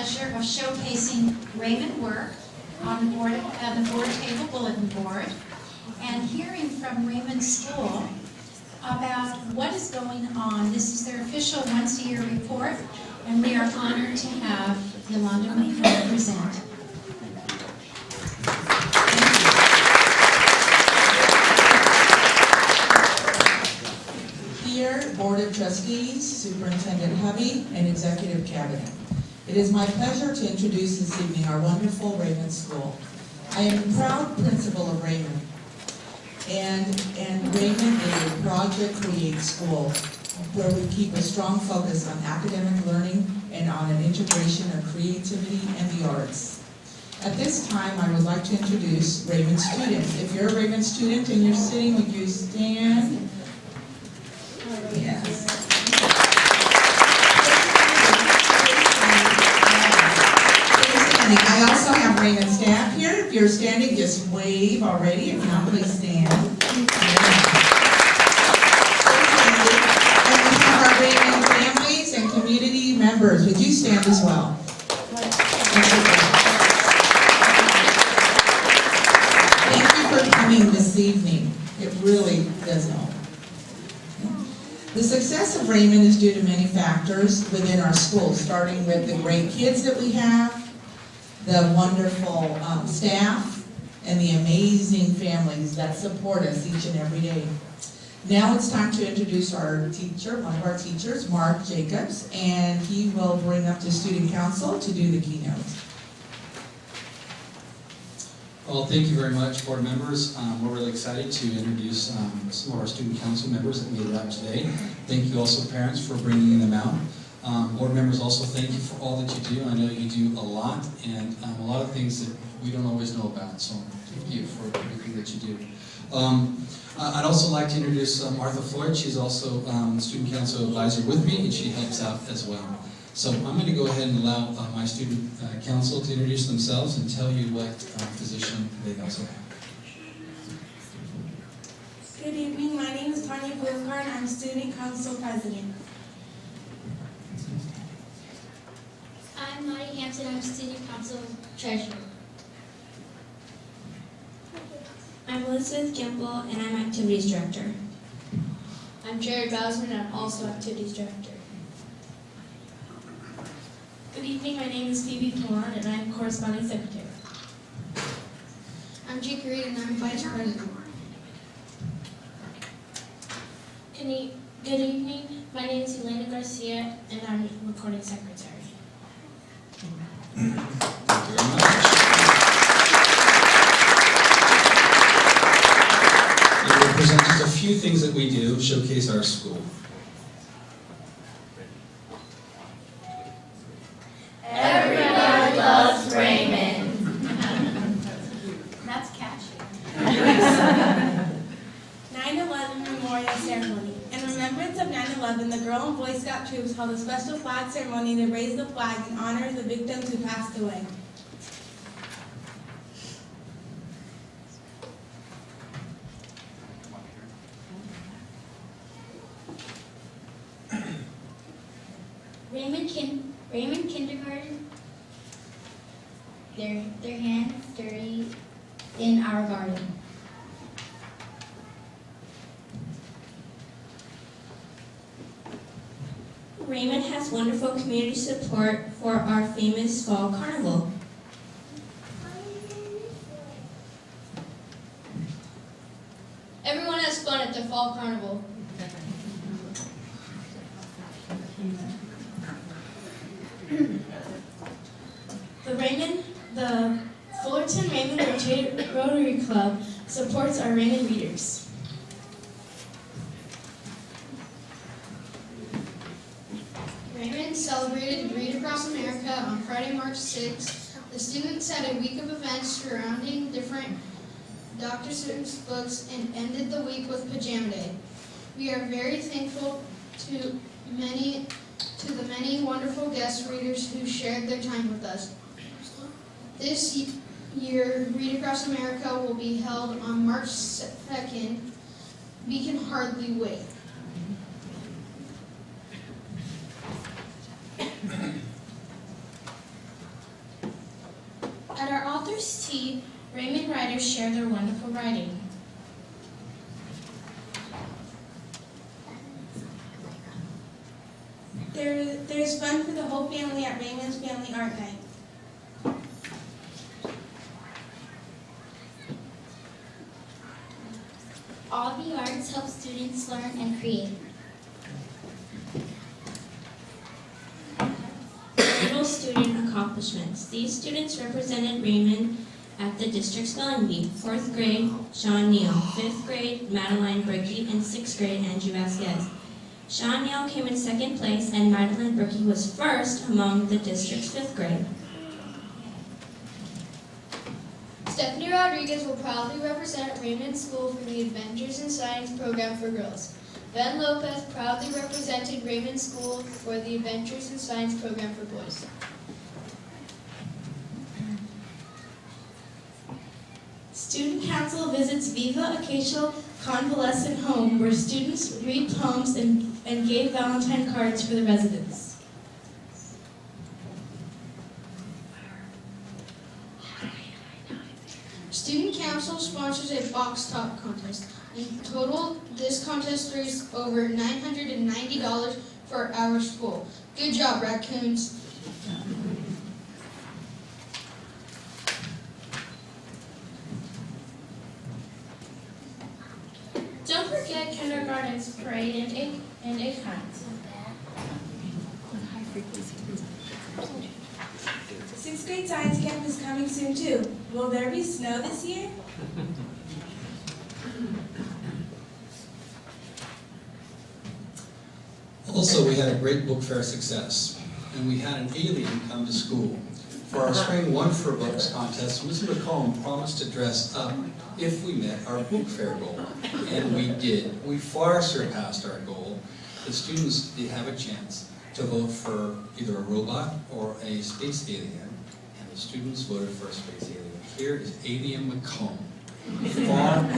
pleasure of showcasing Raymond work on the board table bulletin board and hearing from Raymond School about what is going on. This is their official once-a-year report, and we are honored to have Yolanda McCall present. Dear Board of Trustees, Superintendent Hovey, and Executive Cabinet, it is my pleasure to introduce this evening our wonderful Raymond School. I am a proud principal of Raymond, and Raymond is a Project Create school where we keep a strong focus on academic learning and on an integration of creativity and the arts. At this time, I would like to introduce Raymond students. If you're a Raymond student and you're sitting, would you stand? Yes. I also have Raymond staff here. If you're standing, just wave already. If not, please stand. And we have our Raymond families and community members. Would you stand as well? Thank you for coming this evening. It really does help. The success of Raymond is due to many factors within our school, starting with the great kids that we have, the wonderful staff, and the amazing families that support us each and every day. Now it's time to introduce our teacher, one of our teachers, Mark Jacobs, and he will bring up the student council to do the keynote. Well, thank you very much, board members. We're really excited to introduce some of our student council members that made it out today. Thank you also, parents, for bringing them out. Board members, also thank you for all that you do. I know you do a lot, and a lot of things that we don't always know about, so thank you for everything that you do. I'd also like to introduce Martha Floyd. She's also the student council advisor with me, and she helps out as well. So I'm going to go ahead and allow my student council to introduce themselves and tell you what position they also have. Good evening, my name is Tanya Blufkar and I'm student council president. I'm Maddie Hampton, I'm student council treasurer. I'm Elizabeth Gimble and I'm activities director. I'm Jared Bowsman and I'm also activities director. Good evening, my name is Phoebe Pilon and I'm corresponding secretary. I'm Jake Reed and I'm vice president. Good evening, my name is Elena Garcia and I'm recording secretary. Thank you very much. And we'll present just a few things that we do, showcase our school. Everyone loves Raymond. That's catchy. 9/11 Memorial Ceremony. In remembrance of 9/11, the Girl and Boy Scout troops held a special flag ceremony to raise the flag in honor of the victims who passed away. Raymond kindergarten, their hands dirty in our garden. Raymond has wonderful community support for our famous fall carnival. Everyone has fun at the fall carnival. The Fullerton Raymond Rotary Club supports our Raymond readers. Raymond celebrated Read Across America on Friday, March 6th. The students had a week of events surrounding different Dr. Seuss books and ended the week with Pajama Day. We are very thankful to the many wonderful guest readers who shared their time with us. This year, Read Across America will be held on March 2nd. We can hardly wait. authors T. Raymond writers share their wonderful writing. There's fun for the whole family at Raymond's Family Art Night. All the arts help students learn and create. Little student accomplishments. These students represented Raymond at the district spelling bee. 4th grade, Sean Neal. 5th grade, Madeline Berkey. And 6th grade, Andrew Vasquez. Sean Neal came in 2nd place and Madeline Berkey was 1st among the district's 5th grade. Stephanie Rodriguez will proudly represent Raymond School for the Adventures in Science program for girls. Ben Lopez proudly represented Raymond School for the Adventures in Science program for boys. Student Council visits Viva Acacia Convalescent Home, where students read poems and gave Valentine cards for the residents. Student Council sponsors a box top contest. In total, this contest raised over $990 for our school. Good job, raccoons. Don't forget kindergarten's parade and egg hunt. 6th grade science camp is coming soon too. Will there be snow this year? Also, we had a great book fair success, and we had an alien come to school. For our Spring One for Books contest, Ms. McComb promised to dress up if we met our book fair goal, and we did. We far surpassed our goal. The students did have a chance to vote for either a robot or a space alien, and the students voted for a space alien. Here is Alien McComb. Far out,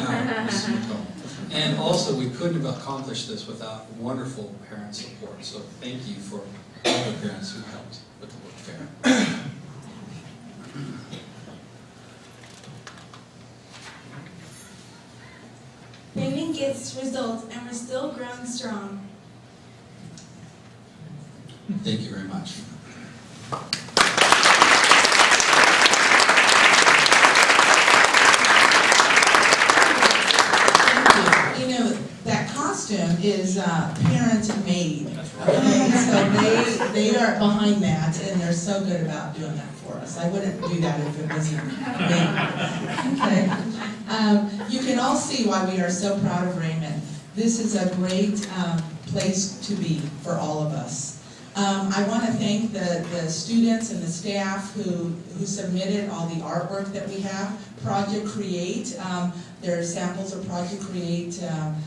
Ms. McComb. And also, we couldn't have accomplished this without wonderful parent support. So thank you for all the parents who helped with the book fair. Raymond gets results, and we're still growing strong. Thank you very much. You know, that costume is parent-made. Okay, so they are behind that, and they're so good about doing that for us. I wouldn't do that if it wasn't me. Okay. You can all see why we are so proud of Raymond. This is a great place to be for all of us. I want to thank the students and the staff who submitted all the artwork that we have. Project Create, there are samples of Project Create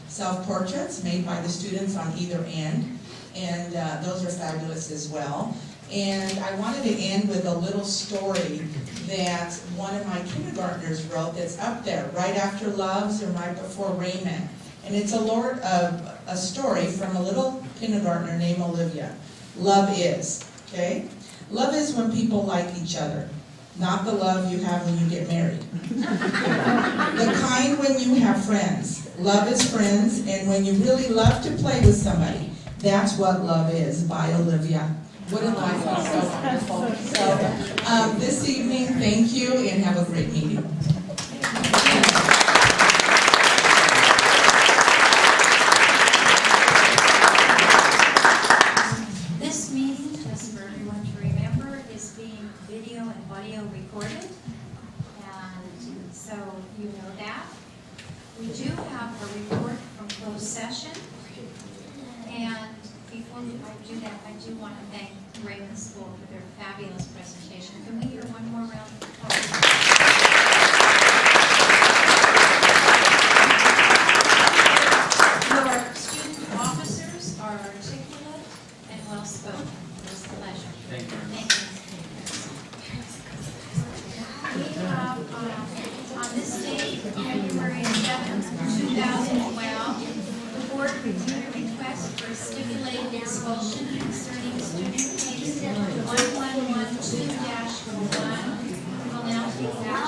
self-portraits made by the students on either end, and those are fabulous as well. And I wanted to end with a little story that one of my kindergartners wrote that's up there, right after Loves and right before Raymond. And it's a story from a little kindergartner named Olivia. Love is, okay? Love is when people like each other, not the love you have when you get married. The kind when you have friends. Love is friends, and when you really love to play with somebody, that's what love is, by Olivia. Wouldn't life be so wonderful? So, this evening, thank you, and have a great meeting. This meeting, just for everyone to remember, is being video and audio recorded, and so you know that. We do have a report from closed session, and before I do that, I do want to thank Raymond School for their fabulous presentation. Can we hear one more round of applause? Your student officers are articulate and well-spoken. It was a pleasure. Thank you. Thank you. We have, on this date, February 7th, 2012, the board reviewed a request for stipulated expulsion concerning student case 1112-1. We will now take that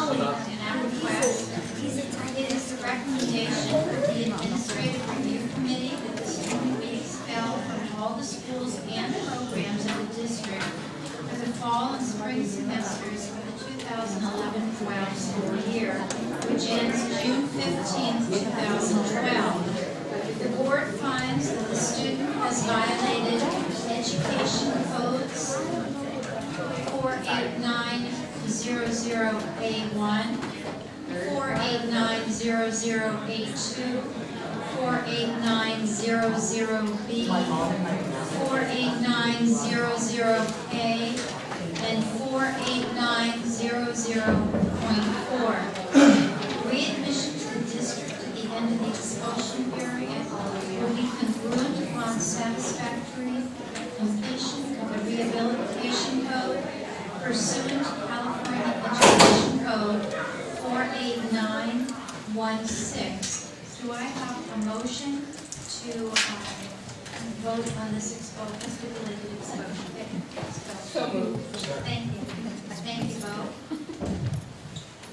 fall and spring semesters for the 2011-12 school year, which ends June 15th, 2012. The board finds that the student has violated Education Codes 48900A1, 48900A2, 48900B, 48900A, and 48900.4. Readmission to the district at the end of the expulsion period will be congruent upon satisfactory completion of the rehabilitation code pursuant to California Education Code 48916. Do I have a motion to vote on this stipulated expulsion? So moved. Thank you. Thank you, Bo.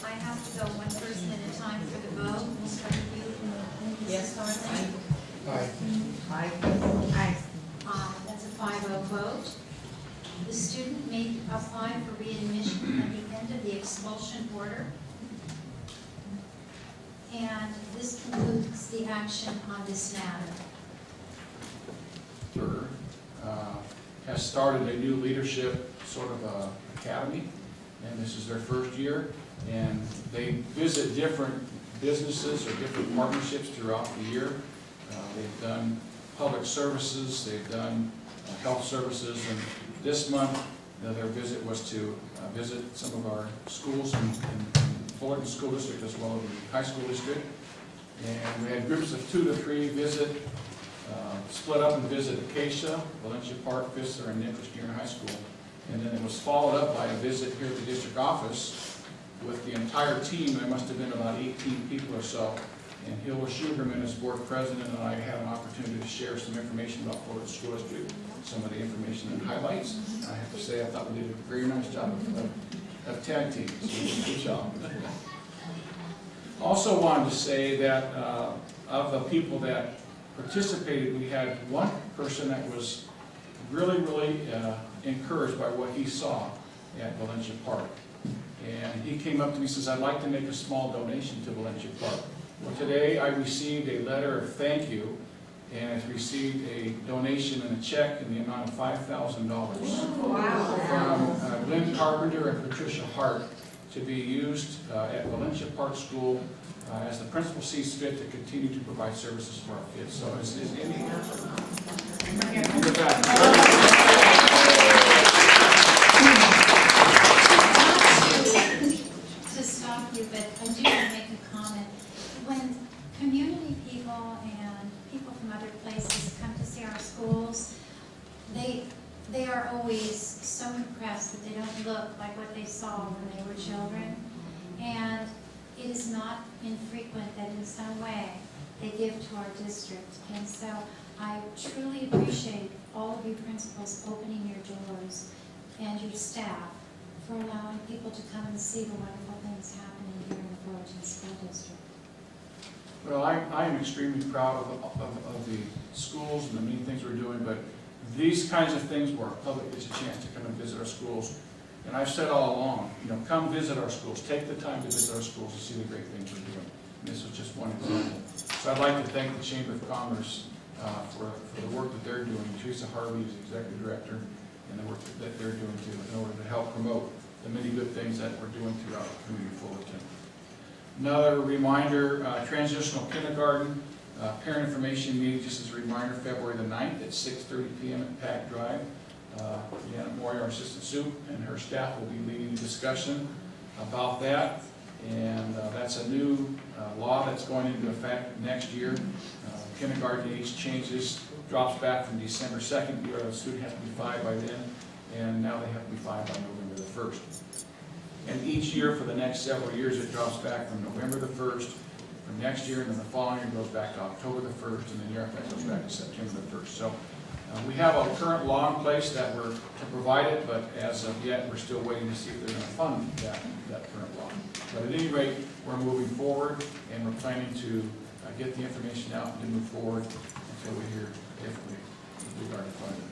I have to go one person at a time for the vote. We'll start with you. Yes. Starling. Aye. That's a 5-0 vote. The student may apply for readmission at the end of the expulsion order. And this concludes the action on this matter. Has started a new leadership sort of academy, and this is their first year, and they visit different businesses or different partnerships throughout the year. They've done public services, they've done health services, and this month their visit was to visit some of our schools in Fullerton School District as well as the high school district. And we had groups of 2 to 3 visit, split up and visit Acacia, Valencia Park, Visser, and Nicholas Junior High School. And then it was followed up by a visit here at the district office with the entire team. There must have been about 18 people or so. And Hilda Sugarman, as board president, and I had an opportunity to share some information about Fullerton School District, some of the information and highlights. I have to say, I thought we did a very nice job of tag teams. So good job. Also wanted to say that of the people that participated, we had one person that was really encouraged by what he saw at Valencia Park. And he came up to me and says, I'd like to make a small donation to Valencia Park. Well, today I received a letter of thank you, and I've received a donation and a check in the amount of $5,000 from Lynn Carpenter and Patricia Hart to be used at Valencia Park School as the principal sees fit to continue to provide services for our kids. So is Amy here? To stop you, but I do want to make a comment. When community people and people from other places come to see our schools, they are always so impressed that they don't look like what they saw when they were children. And it is not infrequent that in some way they give to our district. And so I truly appreciate all of you principals opening your doors and your staff for allowing people to come and see the wonderful things happening here in the Fullerton School District. Well, I am extremely proud of the schools and the many things we're doing, but these kinds of things where our public gets a chance to come and visit our schools. And I've said all along, come visit our schools. Take the time to visit our schools and see the great things we're doing. And this is just one example. So I'd like to thank the Chamber of Commerce for the work that they're doing. Teresa Harvey is the Executive Director, and the work that they're doing too, in order to help promote the many good things that we're doing throughout the community of Fullerton. Another reminder, transitional kindergarten, parent information meeting, just as a reminder, February the 9th at 6:30 p.m. at Pack Drive. Janet Moyer, our assistant soup, and her staff will be leading the discussion about that. And that's a new law that's going into effect next year. Kindergarten age changes, drops back from December 2nd. The student has to be 5 by then, and now they have to be 5 by November the 1st. And each year for the next several years, it drops back from November the 1st, from next year, and then the following year goes back to October the 1st, and then the year after that goes back to September the 1st. So we have a current law in place that we're to provide it, but as of yet, we're still waiting to see if they're going to fund that current law. But at any rate, we're moving forward, and we're planning to get the information out and to move forward until we hear differently with regard to funding.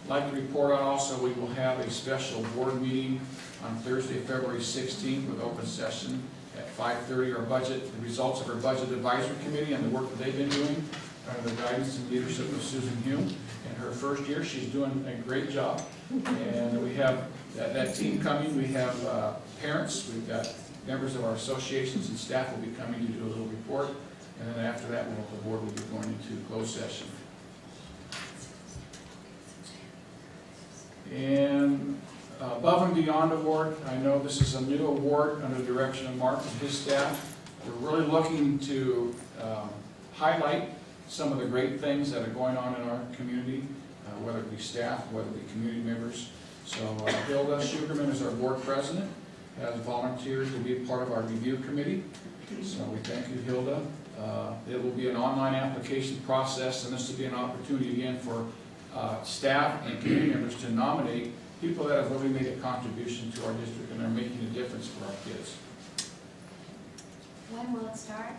I'd like to report on also, we will have a special board meeting on Thursday, February 16th with open session at 5:30. Our budget, the results of our budget advisory committee and the work that they've been doing under the guidance and leadership of Susan Hume. In her first year, she's doing a great job. And we have that team coming. We have parents, we've got members of our associations and staff will be coming to do a little report. And then after that, the board will be going into closed session. And above and beyond award, I know this is a new award under the direction of Mark and his staff. We're really looking to highlight some of the great things that are going on in our community, whether it be staff, whether it be community members. So Hilda Sugarman is our board president, has volunteered to be a part of our review committee. So we thank you, Hilda. It will be an online application process, and this will be an opportunity again for staff and community members to nominate people that have really made a contribution to our district and are making a difference for our kids. When will it start?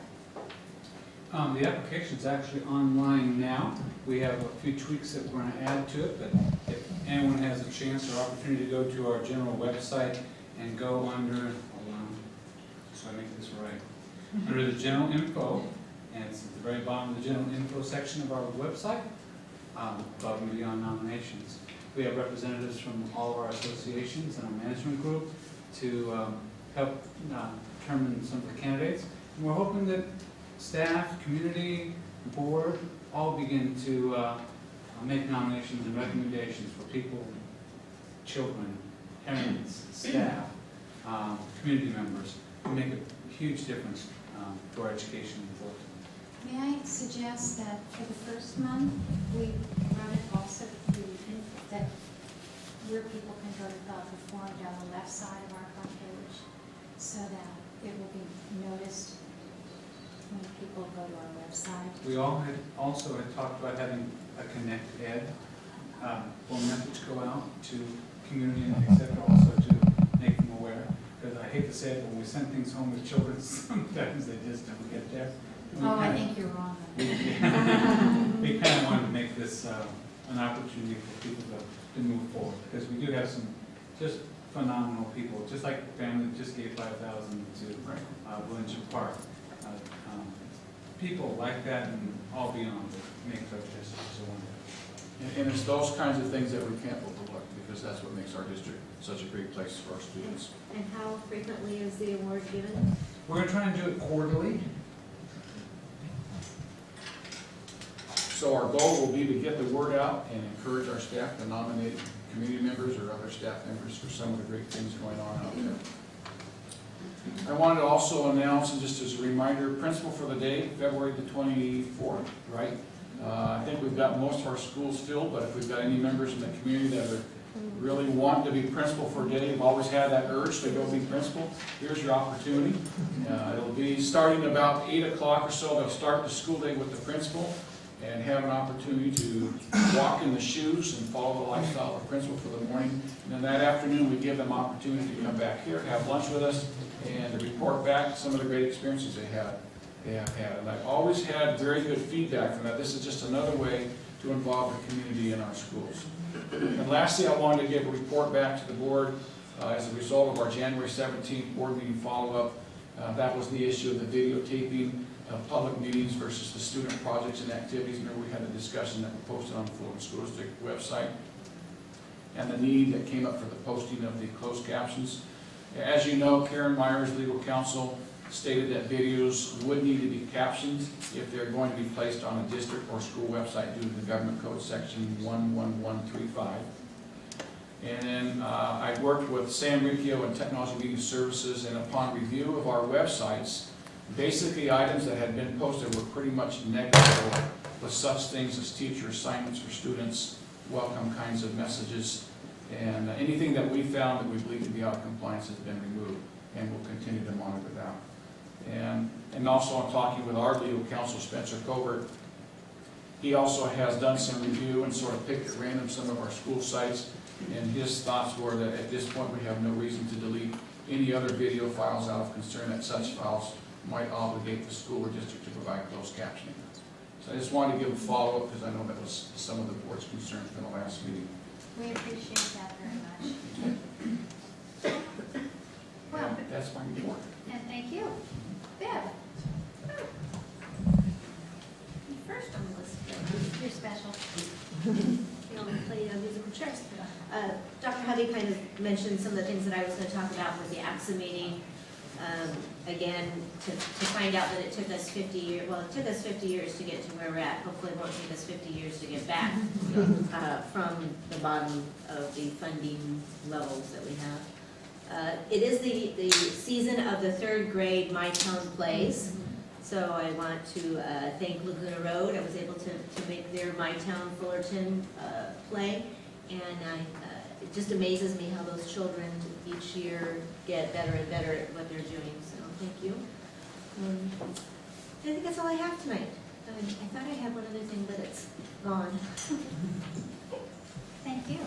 The application's actually online now. We have a few tweaks that we're going to add to it, but if anyone has a chance or opportunity to go to our general website and go under, hold on, so I make this right, under the general info, and it's at the very bottom of the general info section of our website, above and beyond nominations. We have representatives from all of our associations and our management group to help determine some of the candidates. And we're hoping that staff, community, board, all begin to make nominations and recommendations for people, children, parents, staff, community members, who make a huge difference to our education in Fullerton. May I suggest that for the first month, we run it also through that where people can go to fill out the form down the left side of our front page, so that it will be noticed when people go to our website. We also had talked about having a Connect Ed phone message go out to community and et cetera, also to make them aware. Because I hate to say it, but when we send things home with children, sometimes they just don't get there. I think you're wrong. We kind of wanted to make this an opportunity for people to move forward, because we do have some just phenomenal people, just like the family that just gave $5,000 to Williamson Park. People like that and all beyond that make our district so wonderful. And it's those kinds of things that we can't overlook, because that's what makes our district such a great place for our students. And how frequently is the award given? We're going to try and do it quarterly. So our goal will be to get the word out and encourage our staff to nominate community members or other staff members for some of the great things going on out there. I wanted to also announce, and just as a reminder, principal for the day, February the 24th, right? I think we've got most of our schools filled, but if we've got any members in the community that are really want to be principal for a day, have always had that urge to go be principal, here's your opportunity. It'll be starting about 8 o'clock or so. They'll start the school day with the principal and have an opportunity to walk in the shoes and follow the lifestyle of the principal for the morning. And then that afternoon, we give them opportunity to come back here, have lunch with us, and to report back some of the great experiences they have had. And I've always had very good feedback from that. This is just another way to involve the community in our schools. And lastly, I wanted to give a report back to the board as a result of our January 17th board meeting follow-up. That was the issue of the videotaping of public meetings versus the student projects and activities. Remember, we had a discussion that we posted on the Fullerton School District website, and the need that came up for the posting of the closed captions. As you know, Karen Myers, legal counsel, stated that videos would need to be captioned if they're going to be placed on a district or school website due to the government code section 11135. And then I worked with Sam Riccio and Technology Media Services, and upon review of our websites, basically items that had been posted were pretty much negligible, with such things as teacher assignments for students, welcome kinds of messages, and anything that we found that we believe to be out of compliance has been removed, and we'll continue to monitor that. And also I'm talking with our legal counsel, Spencer Covert. He also has done some review and sort of picked at random some of our school sites, and his thoughts were that at this point we have no reason to delete any other video files out of concern that such files might obligate the school or district to provide closed captioning. So I just wanted to give a follow-up because I know that was some of the board's concerns from the last meeting. We appreciate that very much. Well, That's my report. and thank you. Bev? First on the list, You're special. we only play musical chairs. Dr. Hovey kind of mentioned some of the things that I was going to talk about with the AXA meeting. Again, to find out that it took us 50 years, well, it took us 50 years to get to where we're at. Hopefully it won't take us 50 years to get back from the bottom of the funding levels that we have. It is the season of the third grade My Town Plays. So I want to thank Laguna Road. I was able to make their My Town Fullerton play. And it just amazes me how those children each year get better and better at what they're doing. So thank you. I think that's all I have tonight. I thought I had one other thing, but it's gone. Thank you.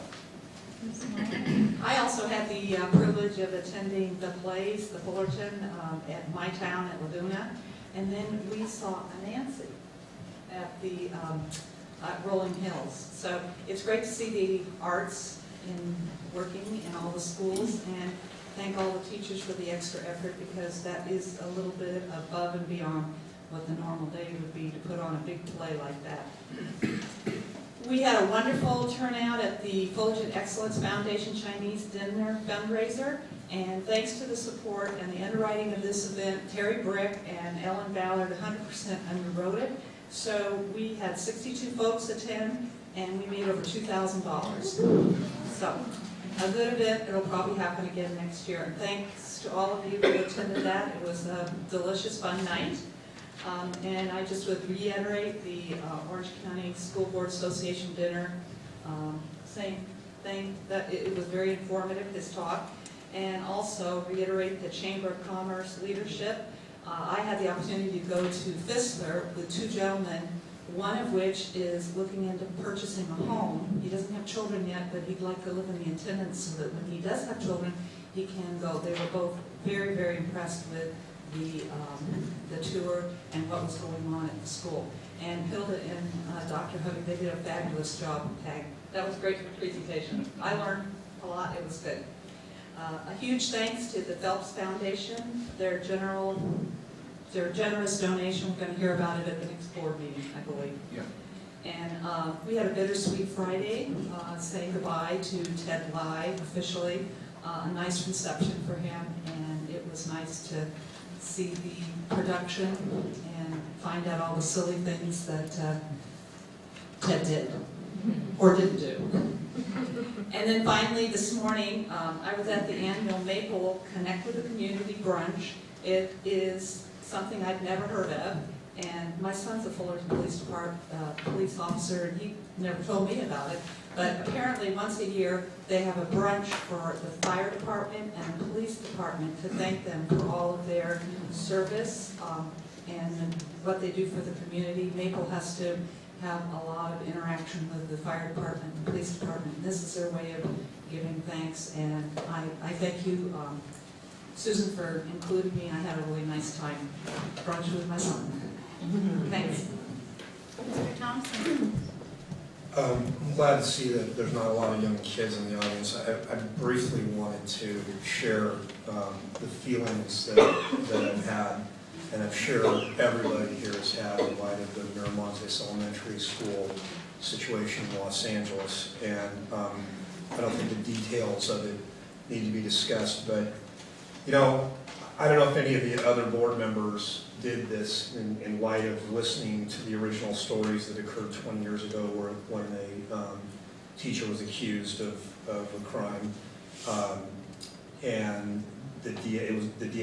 I also had the privilege of attending the plays, the Fullerton, at my town at Laguna. And then we saw a Nancy at the Rolling Hills. So it's great to see the arts working in all the schools, and thank all the teachers for the extra effort, because that is a little bit above and beyond what the normal day would be to put on a big play like that. We had a wonderful turnout at the Fullerton Excellence Foundation Chinese Dinner fundraiser, and thanks to the support and the underwriting of this event, Terry Brick and Ellen Ballard 100% underwrote it. So we had 62 folks attend, and we made over $2,000. So a good event. It'll probably happen again next year. And thanks to all of you who attended that. It was a delicious, fun night. And I just would reiterate the Orange County School Board Association dinner, saying that it was very informative, this talk, and also reiterate the Chamber of Commerce leadership. I had the opportunity to go to Fistler with two gentlemen, one of which is looking into purchasing a home. He doesn't have children yet, but he'd like to live in the attendance so that when he does have children, he can go. They were both very, very impressed with the tour and what was going on at the school. And Hilda and Dr. Hovey, they did a fabulous job. That was a great presentation. I learned a lot. It was good. A huge thanks to the Phelps Foundation, their generous donation. We're going to hear about it at the next board meeting, I believe. Yeah. And we had a bittersweet Friday, saying goodbye to Ted Lai officially. A nice reception for him, and it was nice to see the production and find out all the silly things that Ted did or didn't do. And then finally, this morning, I was at the annual Maple Connect with the Community brunch. It is something I'd never heard of, and my son's a Fullerton Police Department police officer, and he never told me about it. But apparently, once a year, they have a brunch for the fire department and the police department to thank them for all of their service and what they do for the community. Maple has to have a lot of interaction with the fire department and police department. This is their way of giving thanks, and I thank you, Susan, for including me. I had a really nice time brunch with my son. Thanks. Mr. Thompson? I'm glad to see that there's not a lot of young kids in the audience. I briefly wanted to share the feelings that I've had, and I'm sure everybody here has had in light of the Miramontes Elementary School situation in Los Angeles. And I don't think the details of it need to be discussed, but you know, I don't know if any of the other board members did this in light of listening to the original stories that occurred 20 years ago when a teacher was accused of a crime, and the DA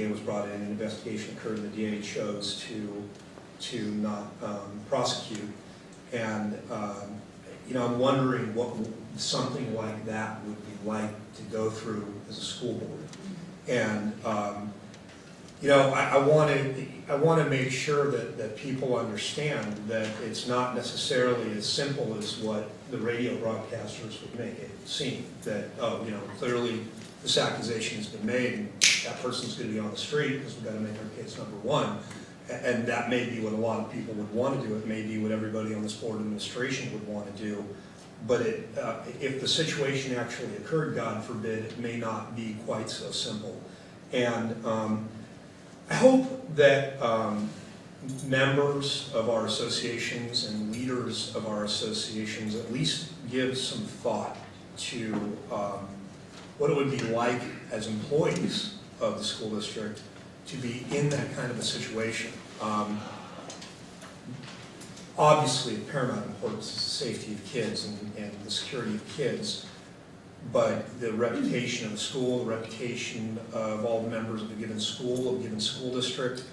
was brought in, an investigation occurred, and the DA chose to not prosecute. And you know, I'm wondering what something like that would be like to go through as a school board. And you know, I want to make sure that people understand that it's not necessarily as simple as what the radio broadcasters would make it seem. That, oh, you know, clearly this accusation has been made and that person's going to be on the street because we've got to make our case number one. And that may be what a lot of people would want to do. It may be what everybody on this board administration would want to do. but if the situation actually occurred, God forbid, it may not be quite so simple. And I hope that members of our associations and leaders of our associations at least give some thought to what it would be like as employees of the school district to be in that kind of a situation. Obviously, of paramount importance is the safety of kids and the security of kids, but the reputation of the school, the reputation of all the members of a given school district,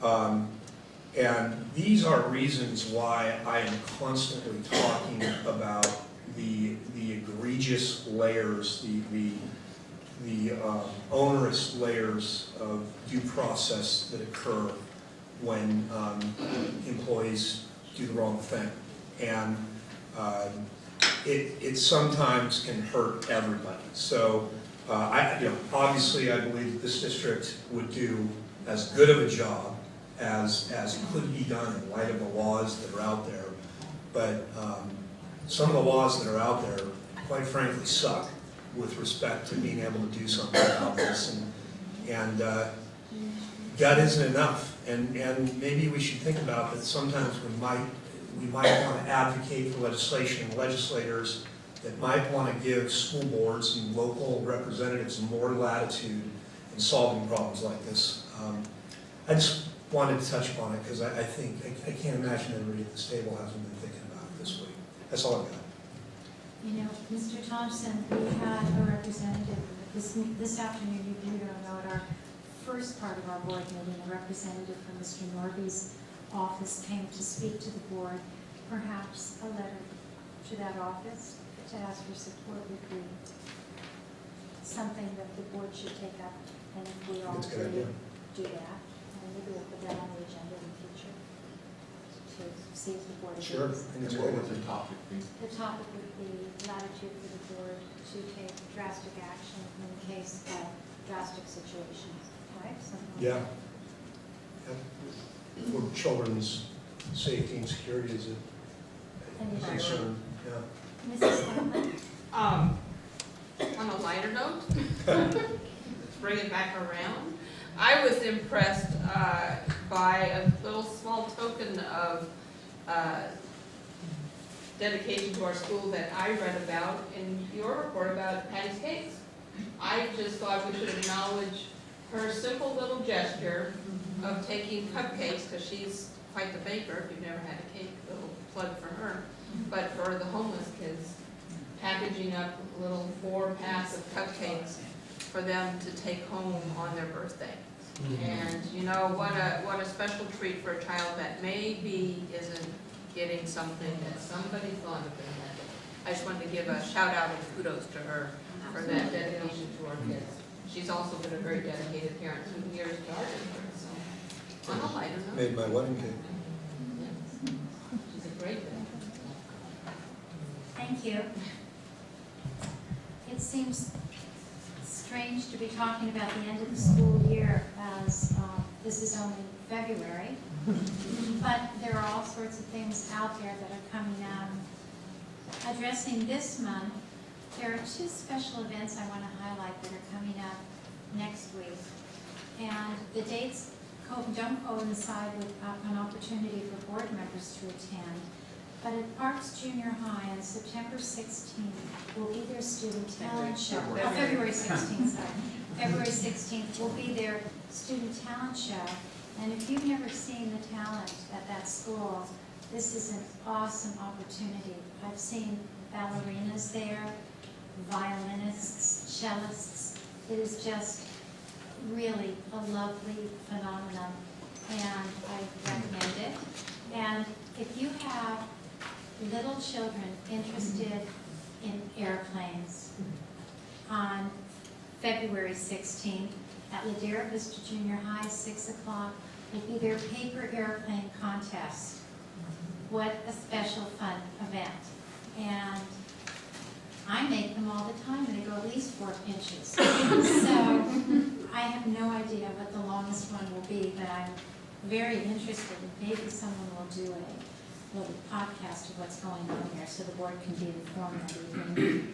and these are reasons why I am constantly talking about the egregious layers, the onerous layers of due process that occur when employees do the wrong thing. And it sometimes can hurt everybody. So obviously I believe that this district would do as good of a job as could be done in light of the laws that are out there. But some of the laws that are out there, quite frankly, suck with respect to being able to do something about this. And gut isn't enough. And maybe we should think about that sometimes we might want to advocate for legislation and legislators that might want to give school boards and local representatives more latitude in solving problems like this. I just wanted to touch upon it because I think, I can't imagine everybody at this table hasn't been thinking about it this week. That's all I've got. You know, Mr. Thompson, we had a representative this afternoon, you don't know, at our first part of our board meeting, a representative from Mr. Norby's office came to speak to the board. Perhaps a letter to that office to ask for support would be something that the board should take up, and if we all agree, do that, and maybe we'll put that on the agenda in the future to see if the board agrees. Sure. And what would the topic be? The topic would be latitude for the board to take drastic action in case of drastic situations, right? Yeah. For children's safety and security is a concern. Yeah. Mrs. Stanley? On a lighter note, let's bring it back around. I was impressed by a little small token of dedication to our school that I read about in your report about Patty's Cakes. I just thought we should acknowledge her simple little gesture of taking cupcakes, because she's quite the baker. If you've never had a cake, a little plug for her. But for the homeless kids, packaging up little 4 packs of cupcakes for them to take home on their birthday. And you know, what a special treat for a child that maybe isn't getting something that somebody thought of them. I just wanted to give a shout out and kudos to her for that dedication to our kids. She's also been a very dedicated parent through the years to our district. So on a lighter note. Made my wedding cake. Yes. She's a great one. Thank you. It seems strange to be talking about the end of the school year as this is only February, but there are all sorts of things out there that are coming out. Addressing this month, there are 2 special events I want to highlight that are coming up next week. And the dates don't coincide with an opportunity for board members to attend. But at Parks Junior High on September 16th will be their student talent show. Oh, February 16th, sorry. February 16th will be their student talent show. And if you've never seen the talent at that school, this is an awesome opportunity. I've seen ballerinas there, violinists, cellists. It is just really a lovely phenomenon, and I recommend it. And if you have little children interested in airplanes, on February 16th at Ladera Vista Junior High, 6 o'clock, will be their paper airplane contest. What a special fun event. And I make them all the time, and they go at least 4 inches. So I have no idea what the longest one will be, but I'm very interested, and maybe someone will do little podcast of what's going on there, so the board can be informed that evening.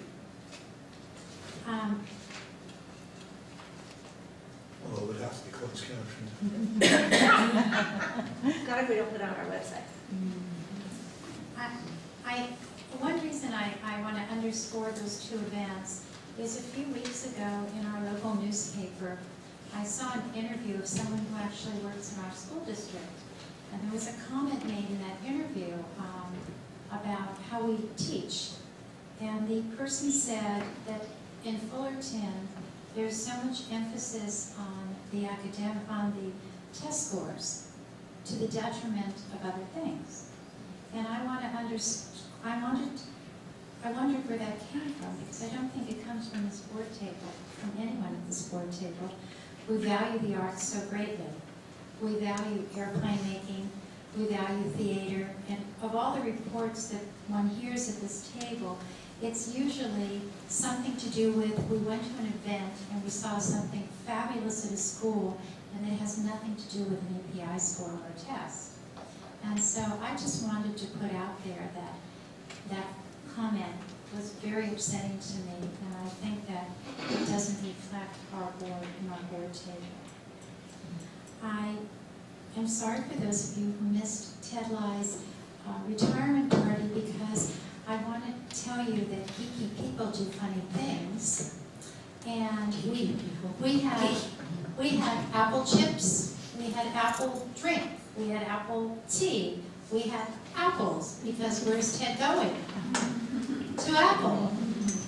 Well, it would have to be closed captioned. Not if we don't put it on our website. One reason I want to underscore those two events is a few weeks ago in our local newspaper, I saw an interview of someone who actually works in our school district. And there was a comment made in that interview about how we teach. And the person said that in Fullerton, there's so much emphasis on the test scores to the detriment of other things. And I wondered where that came from, because I don't think it comes from this board table, from anyone at this board table. We value the arts so greatly. We value airplane making, we value theater, and of all the reports that one hears at this table, it's usually something to do with, we went to an event and we saw something fabulous at a school, and it has nothing to do with an API score or a test. And so I just wanted to put out there that that comment was very upsetting to me, and I think that it doesn't reflect our board and our board table. I am sorry for those of you who missed Ted Ly's retirement party, because I want to tell you that geeky people do funny things. And we had apple chips, we had apple drink, we had apple tea, we had apples, because where's Ted going? To Apple.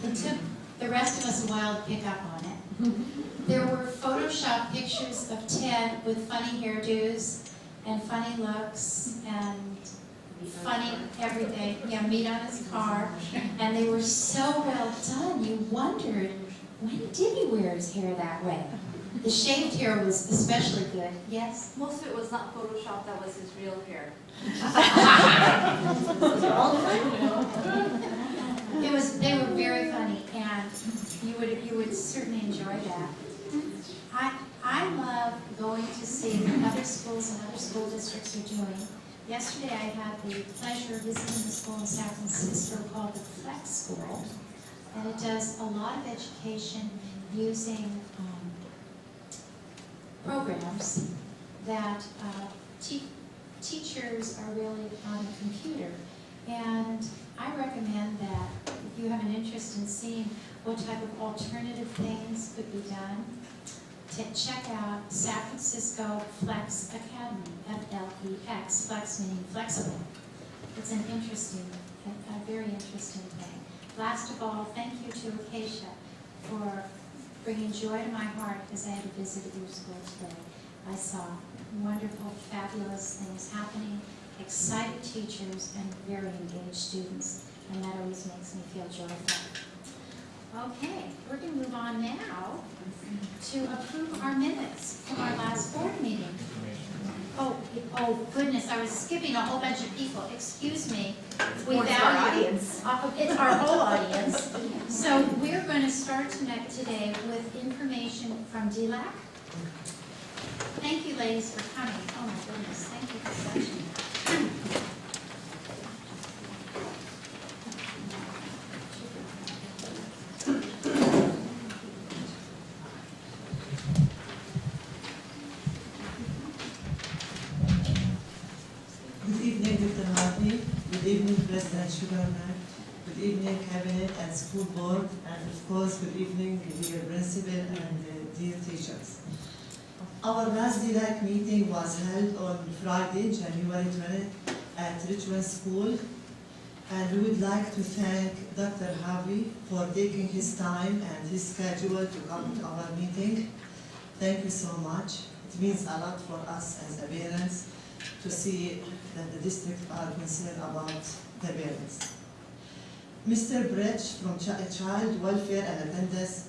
It took the rest of us a while to pick up on it. There were Photoshop pictures of Ted with funny hairdos and funny looks and funny everything. Yeah, meat on his car. And they were so well done, you wondered, when did he wear his hair that way? The shaved hair was especially good. Yes? Most of it was not Photoshop, that was his real hair. They were very funny, and you would certainly enjoy that. I love going to see what other schools and other school districts are doing. Yesterday I had the pleasure of visiting a school in San Francisco called the Flex School, and it does a lot of education using programs that teachers are really on a computer. And I recommend that if you have an interest in seeing what type of alternative things could be done, to check out San Francisco Flex Academy, F-L-E-X, flex meaning flexible. It's an interesting, a very interesting thing. Last of all, thank you to Acacia for bringing joy to my heart as I had a visit at your school today. I saw wonderful, fabulous things happening, excited teachers, and very engaged students, and that always makes me feel joyful. Okay, we're going to move on now to approve our minutes from our last board meeting. Oh goodness, I was skipping a whole bunch of people. Excuse me. We It's our audience. It's our whole audience. So we're going to start today with information from DLAC. Thank you, ladies, for coming. Oh my goodness, thank you for such. Good evening, Dr. Harvey. Good evening, President Sugarman. Good evening, Cabinet and School Board. And of course, good evening, dear Principal and dear teachers. Our last DLAC meeting was held on Friday, January 20th at Richmond School. And we would like to thank Dr. Harvey for taking his time and his schedule to come to our meeting. Thank you so much. It means a lot for us as the parents to see that the district are concerned about the parents. Mr. Bridge from Child Welfare and Attendance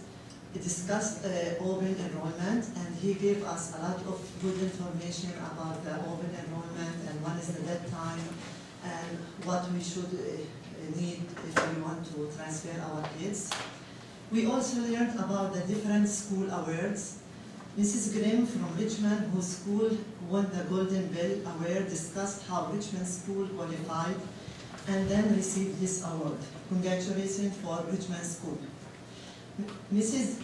discussed open enrollment, and he gave us a lot of good information about the open enrollment and when is the deadline and what we should need if we want to transfer our kids. We also learned about the different school awards, Mrs. Grimm from Richmond, whose school won the Golden Bell Award, discussed how Richmond School qualified and then received this award. Congratulations for Richmond School. Mrs.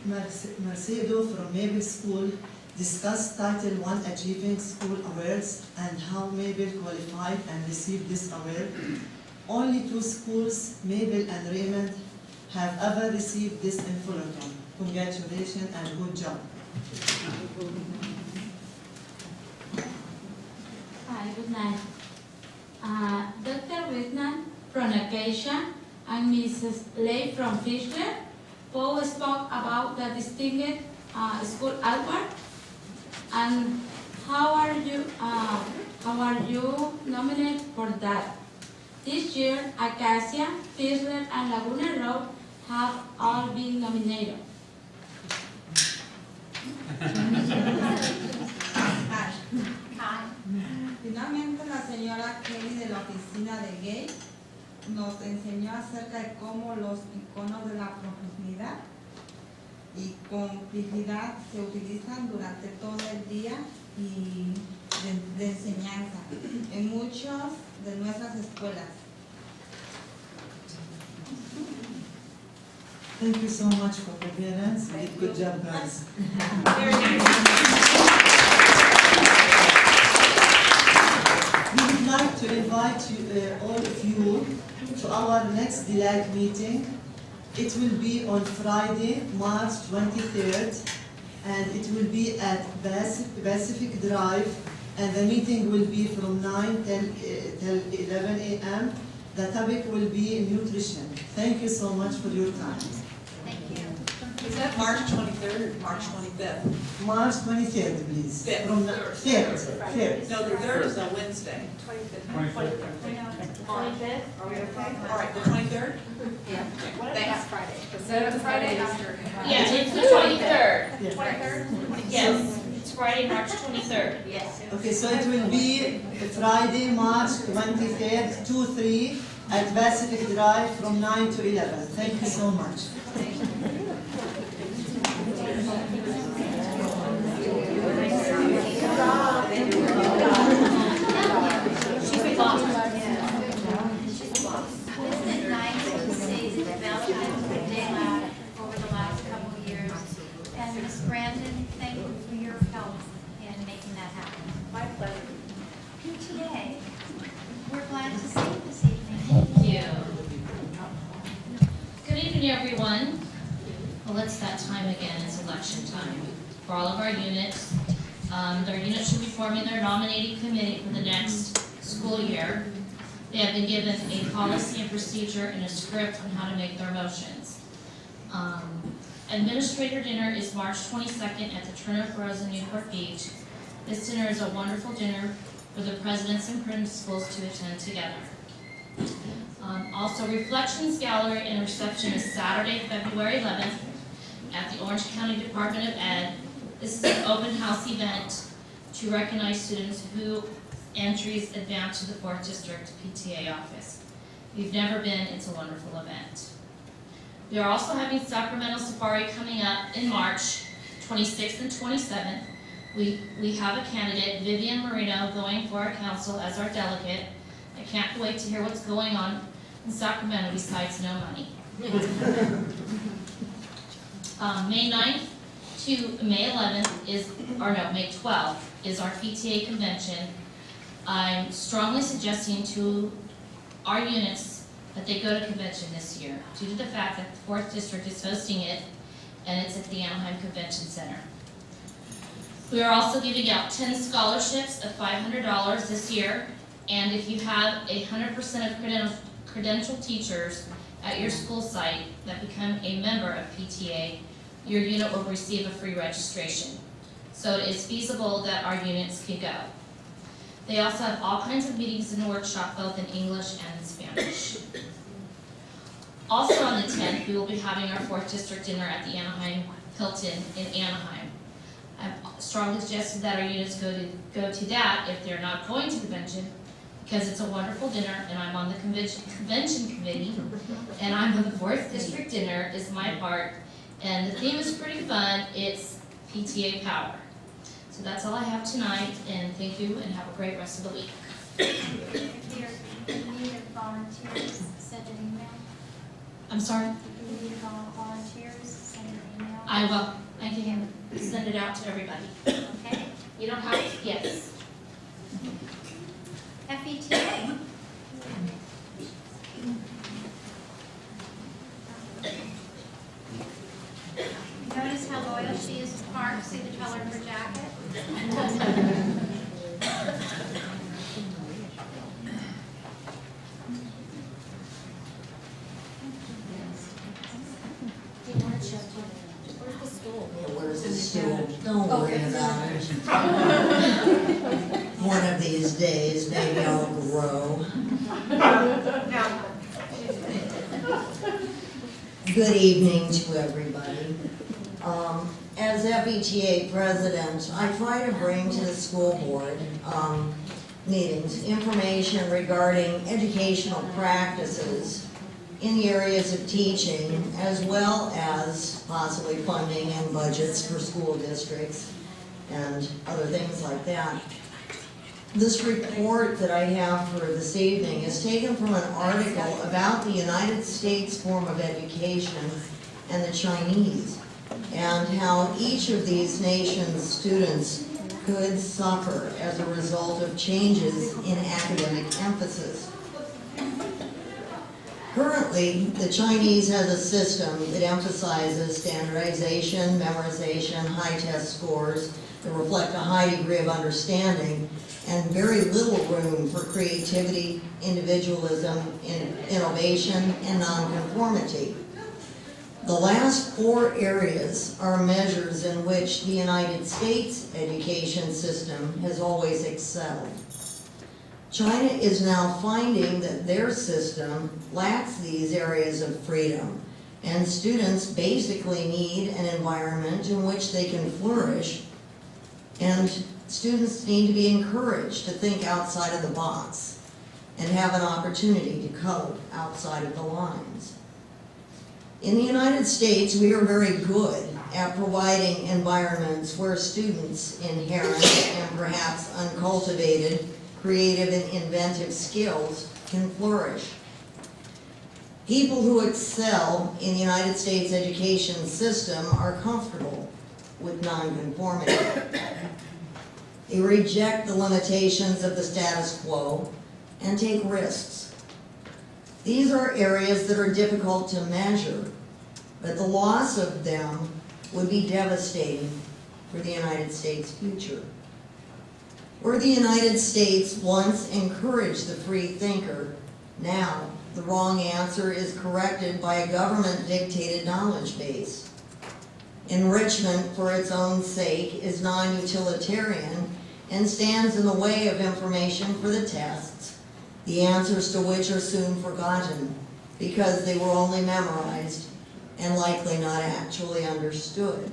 Mercedo from Mabel School discussed Title I Achieving School Awards and how Mabel qualified and received this award. Only 2 schools, Mabel and Raymond, have ever received this in Fullerton. Congratulations and good job. Hi, good night. Dr. Whitman from Acacia and Mrs. Lay from Fishler both spoke about the distinguished school award. And how are you nominated for that? This year, Acacia, Fishler, and Laguna Road have all been nominated. Finalmente, la señora Kelly de la oficina de Gay nos enseñó acerca de cómo los iconos de la profundidad y complejidad se utilizan durante todo el día y de enseñanza en muchas de nuestras escuelas. Thank you so much for the appearance. You did good job, guys. Very nice. We would like to invite you, all of you to our next DELAG meeting. It will be on Friday, March 23rd, and it will be at Pacific Drive, and the meeting will be from 9 till 11 a.m. The topic will be nutrition. Thank you so much for your time. Thank you. Is that March 23rd or March 25th? March 23rd, please. Fifth. From the 3rd. No, the 3rd is a Wednesday. 25th. 25th? Are we okay? All right, the 23rd? Yeah. They have Friday. The Friday after. Yeah, it's the 23rd. Yeah. 23rd? Yes, it's Friday, March 23rd. Yes. Okay, so it will be Friday, March 23rd, 2-3 at Pacific Drive from 9 to 11. Thank you so much. She's the boss. Isn't it nice to see the development of DELAG over the last couple of years? And Ms. Brandon, thank you for your help in making that happen. My pleasure. PTA, we're glad to see you this evening. Thank you. Good evening, everyone. Well, it's that time again, it's election time. For all of our units, their units should be forming their nominating committee for the next school year. They have been given a policy and procedure and a script on how to make their motions. Administrator dinner is March 22nd at the Turner Bros in Newport Beach. This dinner is a wonderful dinner for the presidents and principals to attend together. Also, Reflections Gallery and Reception is Saturday, February 11th at the Orange County Department of Ed. This is an open house event to recognize students who entries advance to the 4th District PTA office. If you've never been, it's a wonderful event. We are also having Sacramento Safari coming up in March 26th and 27th. We have a candidate, Vivian Marino, going for our council as our delegate. I can't wait to hear what's going on in Sacramento besides no money. May 9th to May 11th May 12th is our PTA convention. I'm strongly suggesting to our units that they go to convention this year due to the fact that the 4th District is hosting it and it's at the Anaheim Convention Center. We are also giving out 10 scholarships of $500 this year, and if you have 100% of credentialed teachers at your school site that become a member of PTA, your unit will receive a free registration. So it is feasible that our units can go. They also have all kinds of meetings and workshops, both in English and in Spanish. Also on the 10th, we will be having our 4th District dinner at the Anaheim Hilton in Anaheim. I've strongly suggested that our units go to that if they're not going to the convention, because it's a wonderful dinner, and I'm on the convention committee, and I'm on the 4th District dinner is my part, and the theme is pretty fun. It's PTA power. So that's all I have tonight, and thank you, and have a great rest of the week. If you're in need of volunteers, send an email. I'm sorry? If you need volunteers, send an email. I will. I can send it out to everybody. Okay. You don't have to, yes. FETA. Notice how loyal she is to Park. See the color of her jacket? Where's the stool? Don't worry about it. One of these days, maybe I'll grow. Good evening to everybody. As FETA president, I try to bring to the school board meetings information regarding educational practices in the areas of teaching, as well as possibly funding and budgets for school districts and other things like that. This report that I have for this evening is taken from an article about the United States form of education and the Chinese, and how each of these nations' students could suffer as a result of changes in academic emphasis. Currently, the Chinese has a system that emphasizes standardization, memorization, high test scores that reflect a high degree of understanding, and very little room for creativity, individualism, innovation, and nonconformity. The last 4 areas are measures in which the United States education system has always excelled. China is now finding that their system lacks these areas of freedom, and students basically need an environment in which they can flourish, and students need to be encouraged to think outside of the box and have an opportunity to code outside of the lines. In the United States, we are very good at providing environments where students' inherent and perhaps uncultivated creative and inventive skills can flourish. People who excel in the United States education system are comfortable with nonconformity. They reject the limitations of the status quo and take risks. These are areas that are difficult to measure, but the loss of them would be devastating for the United States' future. Where the United States once encouraged the free thinker, now the wrong answer is corrected by a government-dictated knowledge base. Enrichment for its own sake is non-utilitarian and stands in the way of information for the tests, the answers to which are soon forgotten because they were only memorized and likely not actually understood.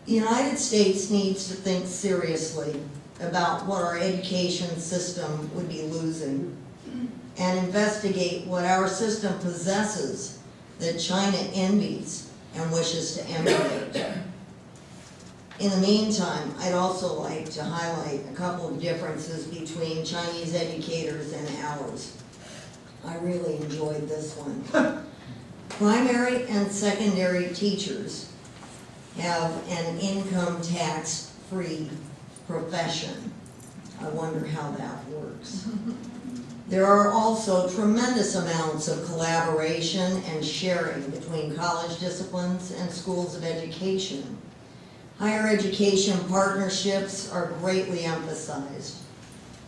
The United States needs to think seriously about what our education system would be losing and investigate what our system possesses that China envies and wishes to emulate. In the meantime, I'd also like to highlight a couple of differences between Chinese educators and ours. I really enjoyed this one. Primary and secondary teachers have an income tax-free profession. I wonder how that works. There are also tremendous amounts of collaboration and sharing between college disciplines and schools of education. Higher education partnerships are greatly emphasized.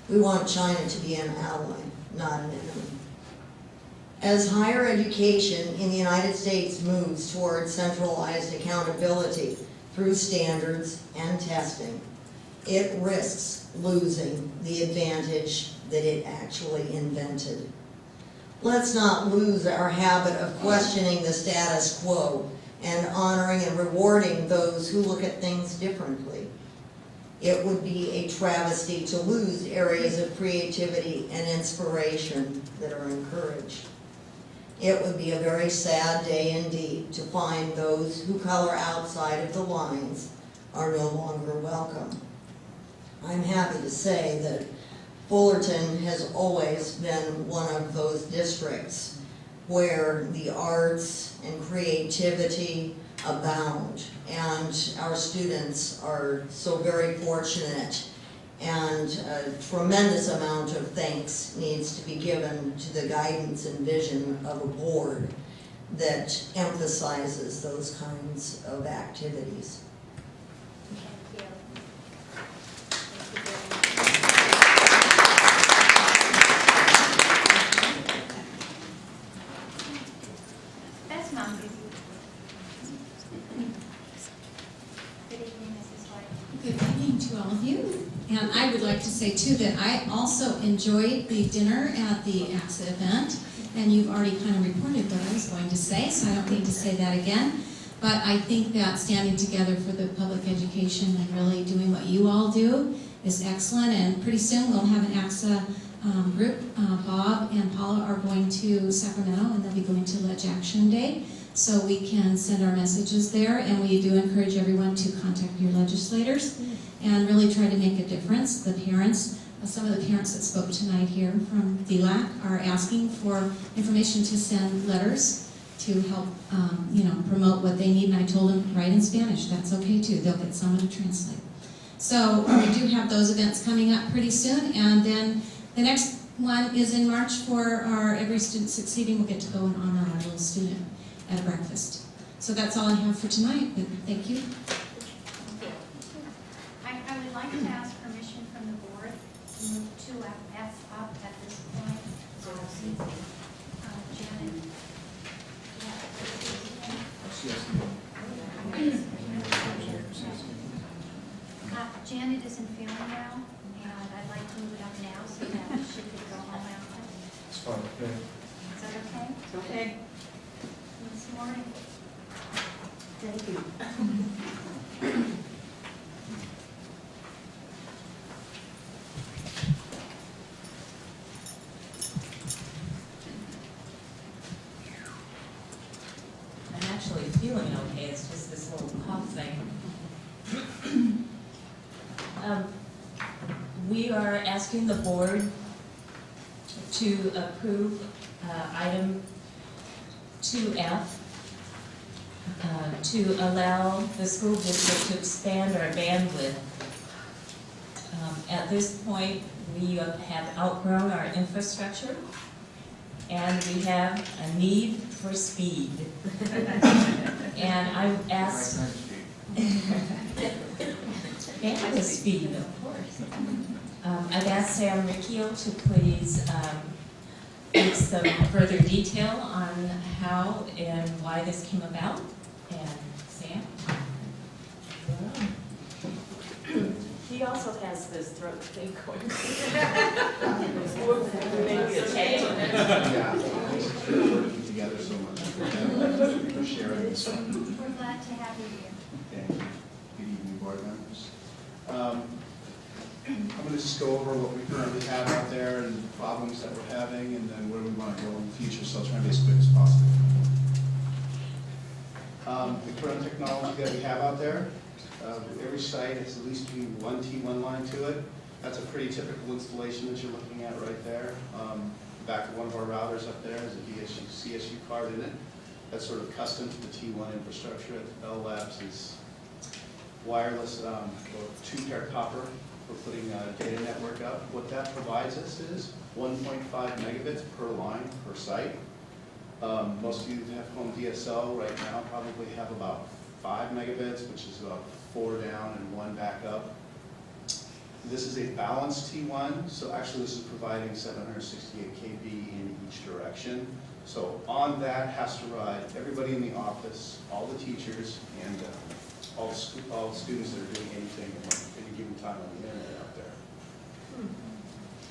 We want China to be an ally, not an enemy. As higher education in the United States moves toward centralized accountability through standards and testing, it risks losing the advantage that it actually invented. Let's not lose our habit of questioning the status quo and honoring and rewarding those who look at things differently. It would be a travesty to lose areas of creativity and inspiration that are encouraged. It would be a very sad day indeed to find those who color outside of the lines are no longer welcome. I'm happy to say that Fullerton has always been one of those districts where the arts and creativity abound, and our students are so very fortunate, and a tremendous amount of thanks needs to be given to the guidance and vision of a board that emphasizes those kinds of activities. Thank you. That's Mom. Good evening, Mrs. White. Good evening to all of you. And I would like to say too that I also enjoyed the dinner at the AXA event. And you've already kind of reported what I was going to say, so I don't need to say that again. But I think that standing together for the public education and really doing what you all do is excellent. And pretty soon we'll have an AXA group. Bob and Paula are going to Sacramento, and they'll be going to Ledge Action Day. So we can send our messages there, and we do encourage everyone to contact your legislators and really try to make a difference. The parents, some of the parents that spoke tonight here from DLAC are asking for information to send letters to help promote what they need, and I told them, write in Spanish, that's okay too, they'll get someone to translate. So we do have those events coming up pretty soon, and then the next one is in March for our Every Student Succeeding. We'll get to go and honor our little student at a breakfast. So that's all I have for tonight, but thank you. I would like to ask permission from the board to move 2F up at this point. Janet. Janet isn't feeling well, and I'd like to move it up now so that she could go home after. It's fine, okay. Is that okay? Okay. Ms. Moore? Thank you. I'm actually feeling okay, it's just this little cough thing. We are asking the board to approve item 2F to allow the school district to expand our bandwidth. At this point, we have outgrown our infrastructure, and we have a need for speed. And I asked, bandwidth speed, of course. I've asked Sam Riccio to please give some further detail on how and why this came about. And Sam? He also has this throat thing going. Maybe a change. Yeah, we're working together so much. For sharing this one. We're glad to have you here. Thank you. Good evening, board members. I'm going to just go over what we currently have out there and the problems that we're having, and then where we want to go in the future, so I'll try and be as quick as possible. The current technology that we have out there, every site has at least one T1 line to it. That's a pretty typical installation that you're looking at right there. The back of one of our routers up there has a CSU card in it. That's sort of custom to the T1 infrastructure. At the Bell Labs is wireless, or two-pair copper. We're putting a data network up. What that provides us is 1.5 megabits per line per site. Most of you that have home DSL right now probably have about 5 megabits, which is about 4 down and 1 back up. This is a balanced T1, so actually this is providing 768 KB in each direction. So on that has to ride everybody in the office, all the teachers, and all the students that are doing anything at any given time on the internet out there.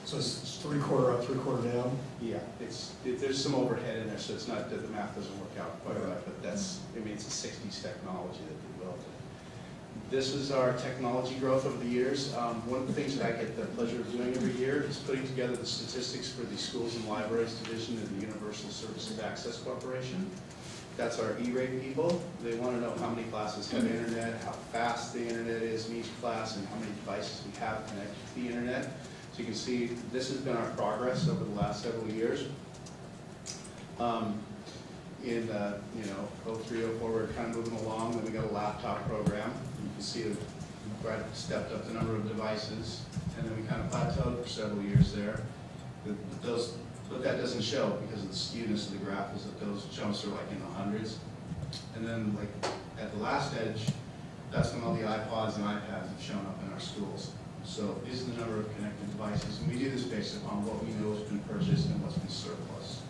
So it's 3/4 up, 3/4 down? Yeah, there's some overhead in there, so it's not that the math doesn't work out quite right, but that's, I mean, it's a 60s technology that they built. This is our technology growth over the years. One of the things that I get the pleasure of doing every year is putting together the statistics for the Schools and Libraries Division of the Universal Services Access Corporation. That's our E-rate people. They want to know how many classes have internet, how fast the internet is in each class, and how many devices we have connected to the internet. So you can see this has been our progress over the last several years. In 03, 04, we're kind of moving along. Then we got a laptop program. You can see we've stepped up the number of devices, and then we kind of plateaued for several years there. What that doesn't show, because of the skewness of the graph, is that those jumps are like in the hundreds. And then like at the last edge, that's when all the iPods and iPads have shown up in our schools. So these are the number of connected devices, and we do this based upon what we know has been purchased and what's been surplus.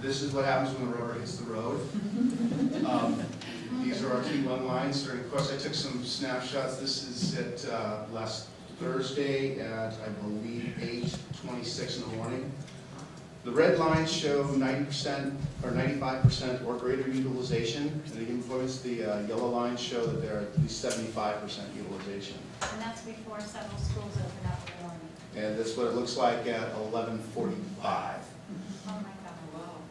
This is what happens when the rubber hits the road. These are our T1 lines. Of course, I took some snapshots. This is at last Thursday at, I believe, 8:26 in the morning. The red lines show 90% or 95% or greater utilization. And the influence, the yellow lines show that they're at least 75% utilization. And that's before several schools open up in the morning. And that's what it looks like at 11:45. Oh my God.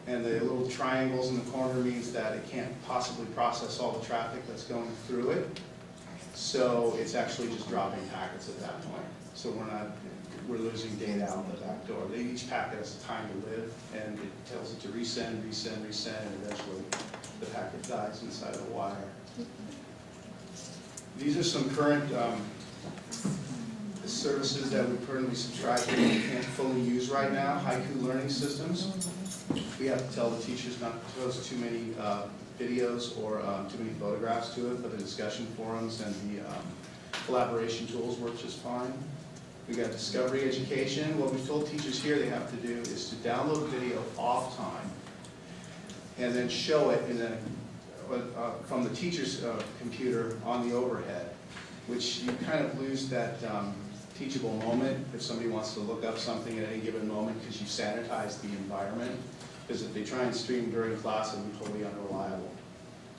And the little triangles in the corner means that it can't possibly process all the traffic that's going through it. So it's actually just dropping packets at that point. So we're losing data out the back door. Each packet has a time to live, and it tells it to resend, resend, resend, and eventually the packet dies inside of the wire. These are some current services that we currently subscribe to and we can't fully use right now. Haiku learning systems. We have to tell the teachers not to post too many videos or too many photographs to it, but the discussion forums and the collaboration tools work just fine. We got discovery education. What we've told teachers here they have to do is to download video off time and then show it and then from the teacher's computer on the overhead, which you kind of lose that teachable moment if somebody wants to look up something at any given moment because you sanitize the environment. Because if they try and stream during class, it would be totally unreliable.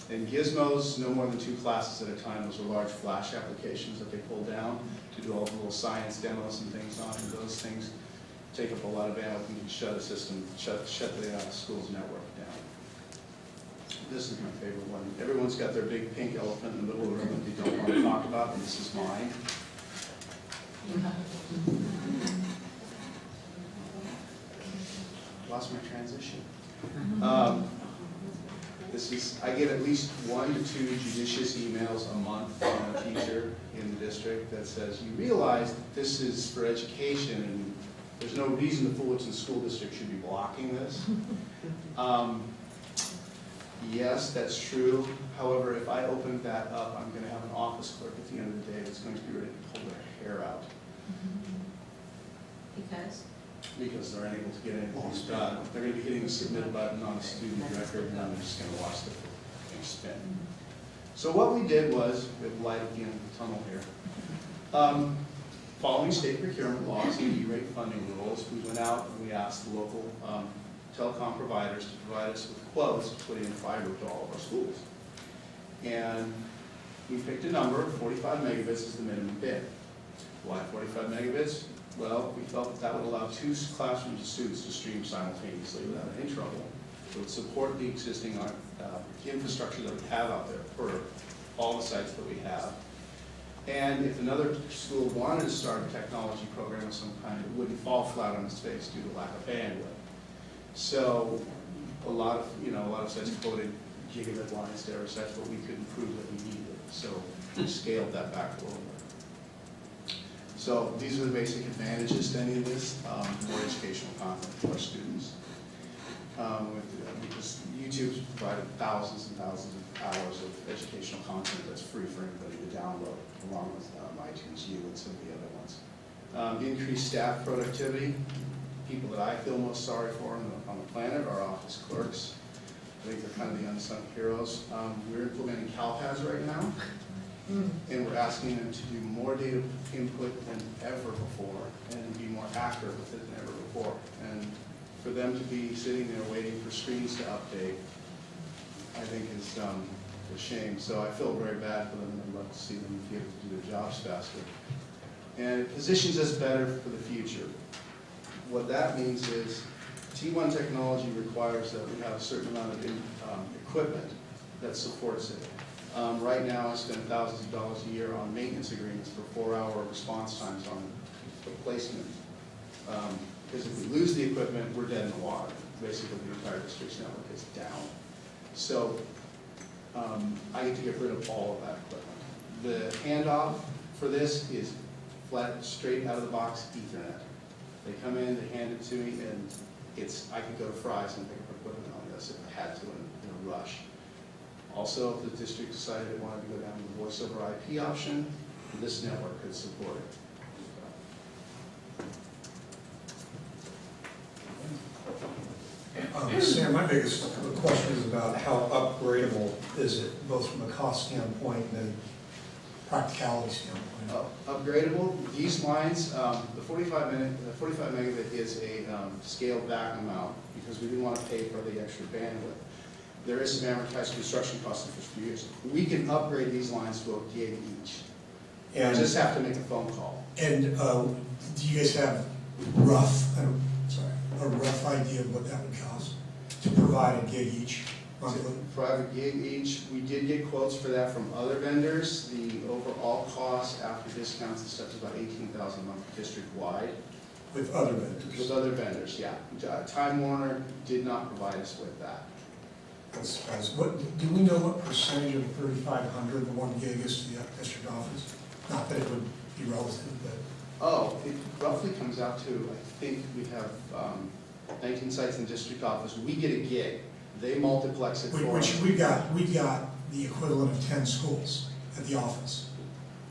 And gizmos, no more than 2 classes at a time. Those are large flash applications that they pull down to do all the little science demos and things on. And those things take up a lot of bandwidth and can shut a system, shut the school's network down. This is my favorite one. Everyone's got their big pink elephant in the middle of the room that they don't want to talk about, and this is mine. Lost my transition. I get at least 1 to 2 judicious emails a month from a teacher in the district that says, you realize that this is for education and there's no reason the Fullerton School District should be blocking this. Yes, that's true. However, if I open that up, I'm going to have an office clerk at the end of the day that's going to be ready to pull their hair out. Because? Because they're unable to get anything done. They're going to be hitting the submit button on a student record, and I'm just going to watch the thing spin. So what we did was, we have light at the end of the tunnel here. Following state procurement laws and E-rate funding rules, we went out and we asked the local telecom providers to provide us with quotes to put in fiber to all of our schools. And we picked a number, 45 megabits is the minimum bid. Why 45 megabits? Well, we felt that would allow 2 classrooms of students to stream simultaneously without any trouble. It would support the existing infrastructure that we have out there for all the sites that we have. And if another school wanted to start a technology program of some kind, it wouldn't fall flat on its face due to lack of bandwidth. So a lot of sites quoted gigabit lines to every site, but we couldn't prove that we needed it. So we scaled that back a little bit. So these are the basic advantages to any of this, more educational content for our students. Because YouTube's provided thousands and thousands of hours of educational content that's free for anybody to download, along with iTunes U and some of the other ones. Increased staff productivity. People that I feel most sorry for on the planet are office clerks. I think they're kind of the unsung heroes. We're implementing CalPAS right now. And we're asking them to do more data input than ever before and be more accurate with it than ever before. And for them to be sitting there waiting for screens to update, I think is a shame. So I feel very bad for them, and I'd love to see them be able to do their jobs faster. And it positions us better for the future. What that means is T1 technology requires that we have a certain amount of equipment that supports it. Right now, I spend thousands of dollars a year on maintenance agreements for 4-hour response times on replacement. Because if we lose the equipment, we're dead in the water. Basically, the entire district's network is down. So I get to get rid of all of that equipment. The handoff for this is flat, straight out of the box Ethernet. They come in, they hand it to me, and I could go to Fry's and pick up equipment on this if I had to in a rush. Also, if the district decided it wanted to go down the voice over IP option, this network could support it. Sam, my biggest question is about how upgradable is it, both from a cost standpoint and a practicality standpoint? Upgradable, these lines, the 45 megabit is a scaled back amount because we didn't want to pay for the extra bandwidth. There is some amortized construction costs in the first few years. We can upgrade these lines to a gig each. And just have to make a phone call. And do you guys have a rough idea of what that would cost to provide a gig each monthly? To provide a gig each, we did get quotes for that from other vendors. The overall cost after discounts and stuff is about $18,000 a month district-wide. With other vendors? With other vendors, yeah. Time Warner did not provide us with that. Do we know what percentage of the 3,500 the 1 gig is to the district office? Not that it would be relative, but... Oh, it roughly comes out to, I think we have 19 sites in the district office. We get a gig. They multiplex it for Which us. we got the equivalent of 10 schools at the office.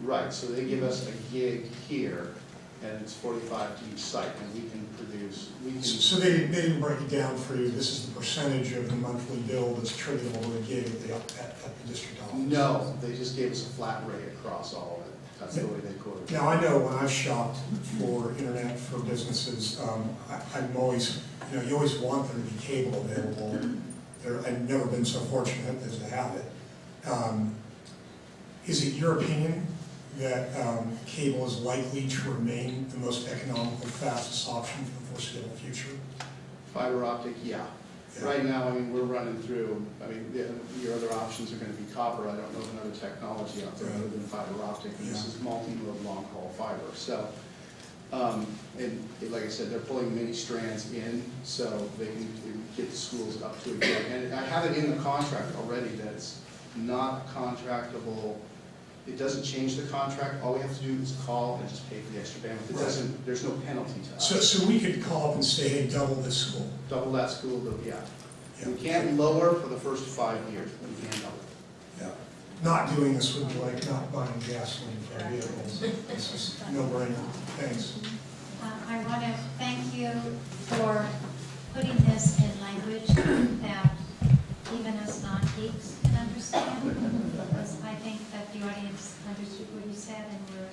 Right, so they give us a gig here, and it's 45 to each site, and we can produce, So they didn't break it down for you, this is the percentage of the monthly bill that's attributable to the gig at the district office? No, they just gave us a flat rate across all of it. That's the way they quoted it. Now, I know when I've shopped for internet for businesses, I'm always, you always want there to be cable available. I've never been so fortunate as to have it. Is it your opinion that cable is likely to remain the most economical, fastest option for the foreseeable future? Fiber optic, yeah. Right now, I mean, we're running through, your other options are going to be copper. I don't know of another technology out there other than fiber optic, and this is multi-mode long-haul fiber. So, and like I said, they're pulling many strands in so they can get the schools up to a gig. And I have it in the contract already that it's not contractable. It doesn't change the contract. All we have to do is call and just pay for the extra bandwidth. It doesn't, there's no penalty to us. So we could call up and say, hey, double this school. Double that school, yeah. We can't lower for the first 5 years, but we can double. Yeah. Not doing this would be like not buying gasoline for our vehicles. This is no brainer. Thanks. I want to thank you for putting this in language that even us non-geeks can understand. Because I think that the audience understood what you said, and we're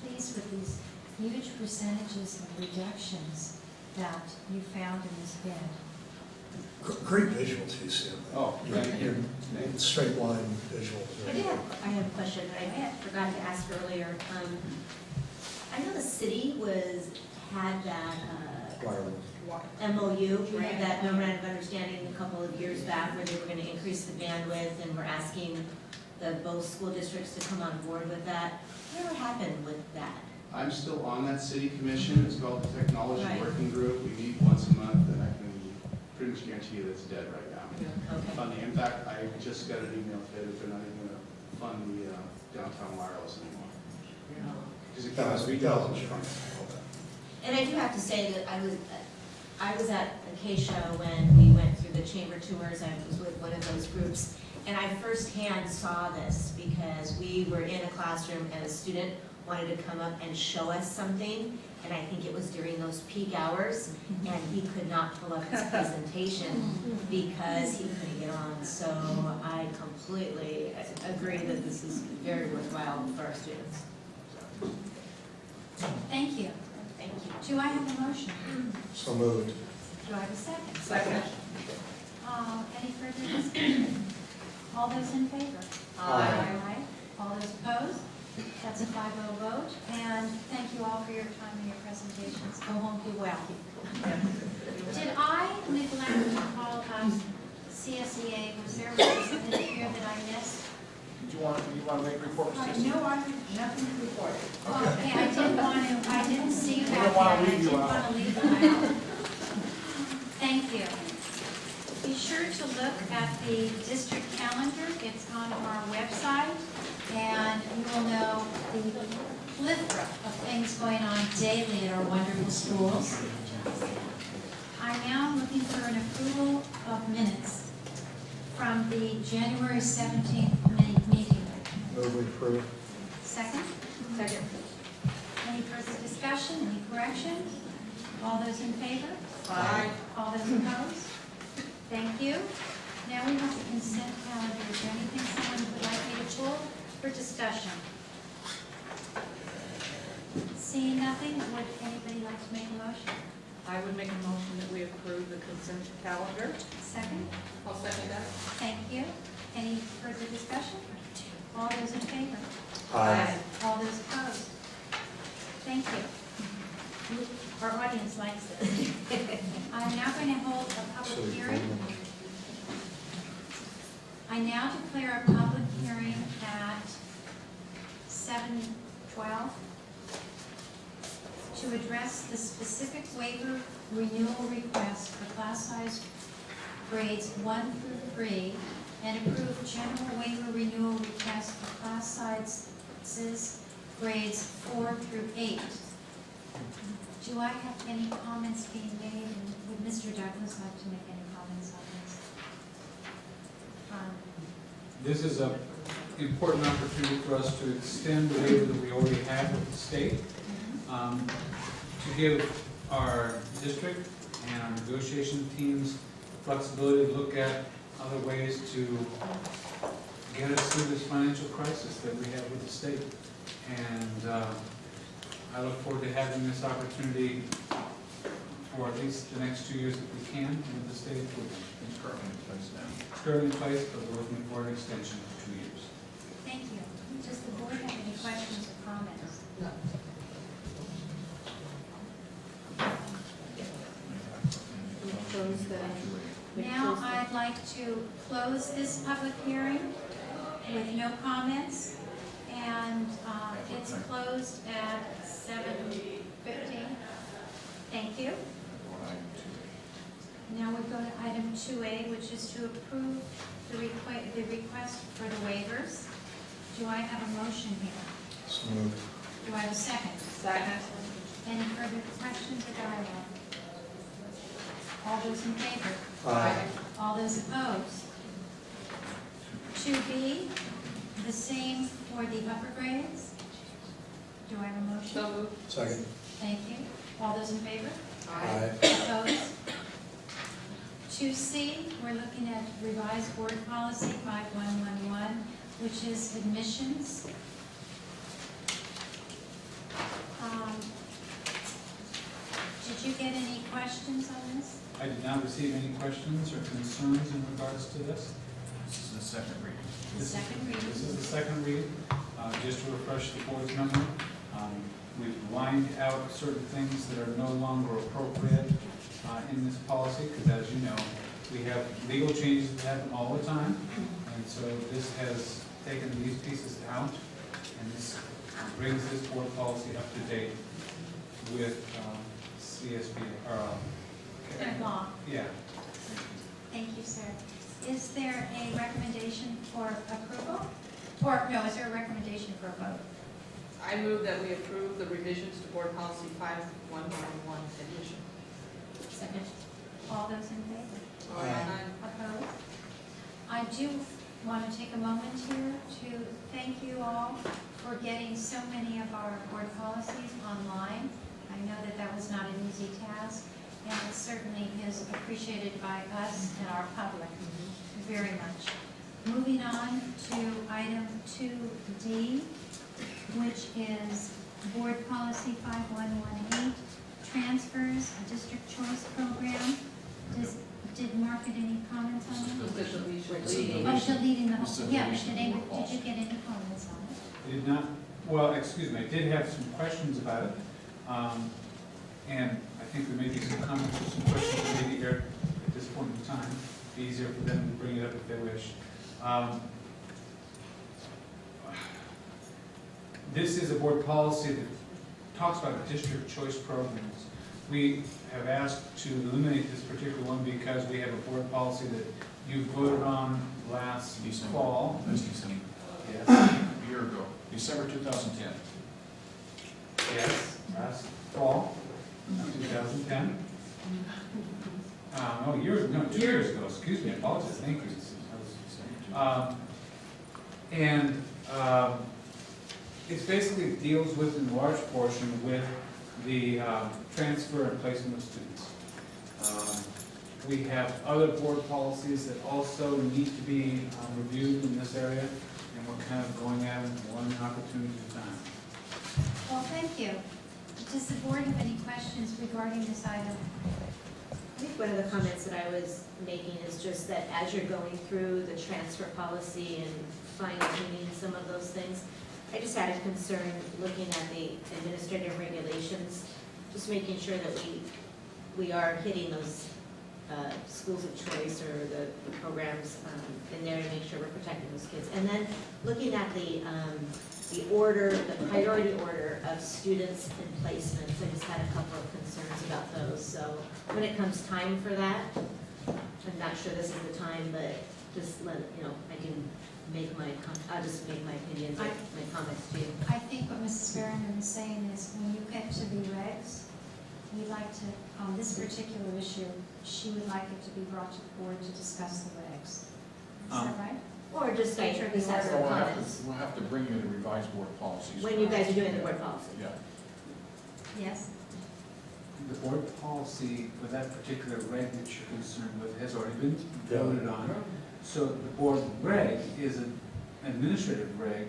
pleased with these huge percentages of rejections that you found in this bid. Great visual too, Sam. Oh, thank you. Straight line visual. I have a question that I forgot to ask earlier. I know the city had that MOU, right, that memorandum of understanding a couple of years back where they were going to increase the bandwidth, and we're asking both school districts to come on board with that. Whatever happened with that? I'm still on that city commission. It's called the Technology Working Group. We meet once a month, and I can pretty much guarantee you that it's dead right now. Okay. Funding. In fact, I just got an email today that they're not even going to fund the downtown wireless anymore. Because it costs $3. And I do have to say that I was at Acacia when we went through the chamber tours. I was with one of those groups, and I firsthand saw this because we were in a classroom and a student wanted to come up and show us something, and I think it was during those peak hours, and he could not pull up his presentation because he couldn't get on. So I completely agree that this is very worthwhile for our students. Thank you. Thank you. Do I have a motion? So moved. Do I have a second? Second. Any further discussion? All those in favor? Aye. All those opposed? That's a 5-0 vote, and thank you all for your time and your presentations. Go home, be well. Did I neglect to call CSEA? Was there a representative here that I missed? Do you want to make a report, Mr. No, I'm nothing to report. Okay, I didn't see you We back don't there. want to I leave you didn't out. want to leave you out. Thank you. Be sure to look at the district calendar. It's on our website, and you will know the plethora of things going on daily at our wonderful schools. I now am looking for an approval of minutes from the January 17th meeting. Move we approve. Second? Second. Any further discussion, any corrections? All those in favor? Aye. All those opposed? Thank you. Now we have the consent calendar. Is there anything someone would like me to pull for discussion? Seeing nothing, would anybody like to make a motion? I would make a motion that we approve the consent calendar. Second? I'll second that. Thank you. Any further discussion? All those in favor? Aye. All those opposed? Thank you. Our audience likes this. I'm now going to hold a public hearing. I now declare a public hearing at 7:12 to address the specific waiver renewal request for class size grades 1 through 3 and approve general waiver renewal request for class sizes grades 4 through 8. Do I have any comments being made, and would Mr. Douglas like to make any comments on this? This is an important opportunity for us to extend the waiver that we already have with the state, to give our district and our negotiation teams flexibility to look at other ways to get us through this financial crisis that we have with the state. And I look forward to having this opportunity for at least the next 2 years if we can with the state. It's currently in place now. It's currently in place, but we're looking for an extension of 2 years. Thank you. Does the board have any questions or comments? No. Now I'd like to close this public hearing with no comments, and it's closed at 7:15. Thank you. Now we go to item 2A, which is to approve the request for the waivers. Do I have a motion here? So moved. Do I have a second? Second. Any further questions or dialogue? All those in favor? Aye. All those opposed? 2B, the same for the upper grades. Do I have a motion? So moved. Second. Thank you. All those in favor? Aye. Opposed? 2C, we're looking at revised board policy 5111, which is admissions. Did you get any questions on this? I did not receive any questions or concerns in regards to this. This is the second reading. The second reading. This is the second read. Just to refresh the board's memory, we've lined out certain things that are no longer appropriate in this policy, because as you know, we have legal changes that happen all the time, and so this has taken these pieces out, and this brings this board policy up to date with CSB, Good law. yeah. Thank you, sir. Is there a recommendation for approval? Or, no, is there a recommendation for a vote? I move that we approve the revisions to board policy 5111 addition. Second. All those in favor? Aye. Opposed? I do want to take a moment here to thank you all for getting so many of our board policies online. I know that that was not an easy task, and it certainly is appreciated by us and our public very much. Moving on to item 2D, which is board policy 5118, transfers, district choice program. Does Did Mark get any comments on it? Because of these Oh, leading. deleting the This is whole, yeah, but deletion did of any, board did policy. you get any comments on it? I did not, well, excuse me, I did have some questions about it. And I think there may be some comments or some questions that may be here at this point in time. Be easier for them to bring it up if they wish. This is a board policy that talks about district choice programs. We have asked to eliminate this particular one because we have a board policy that you voted on last December. fall. That's December. Yes. A year ago, December 2010. Yes, last fall, 2010. No, years, no, 2 years ago, excuse me, I apologize, thank you. And it basically deals with, in large portion, with the transfer and placement of students. We have other board policies that also need to be reviewed in this area, and we're kind of going at it one opportunity at a time. Well, thank you. Does the board have any questions regarding this item? I think one of the comments that I was making is just that as you're going through the transfer policy and fine-tuning some of those things, I just had a concern looking at the administrative regulations, just making sure that we are hitting those schools of choice or the programs in there to make sure we're protecting those kids. And then looking at the order, the priority order of students and placements, I just had a couple of concerns about those. So when it comes time for that, I'm not sure this is the time, but just let, I can make I'll just make my opinions, my comments to you. I think what Mrs. Berriman is saying is when you get to the regs, we'd like to, on this particular issue, she would like it to be brought to the board to discuss the regs. Is that right? Or just make sure this has So some we'll comments. have to bring you the revised board policies. When you guys are doing the board policy. Yeah. Yes? The board policy for that particular reg that you're concerned with has already been voted on. So the board reg is an administrative reg,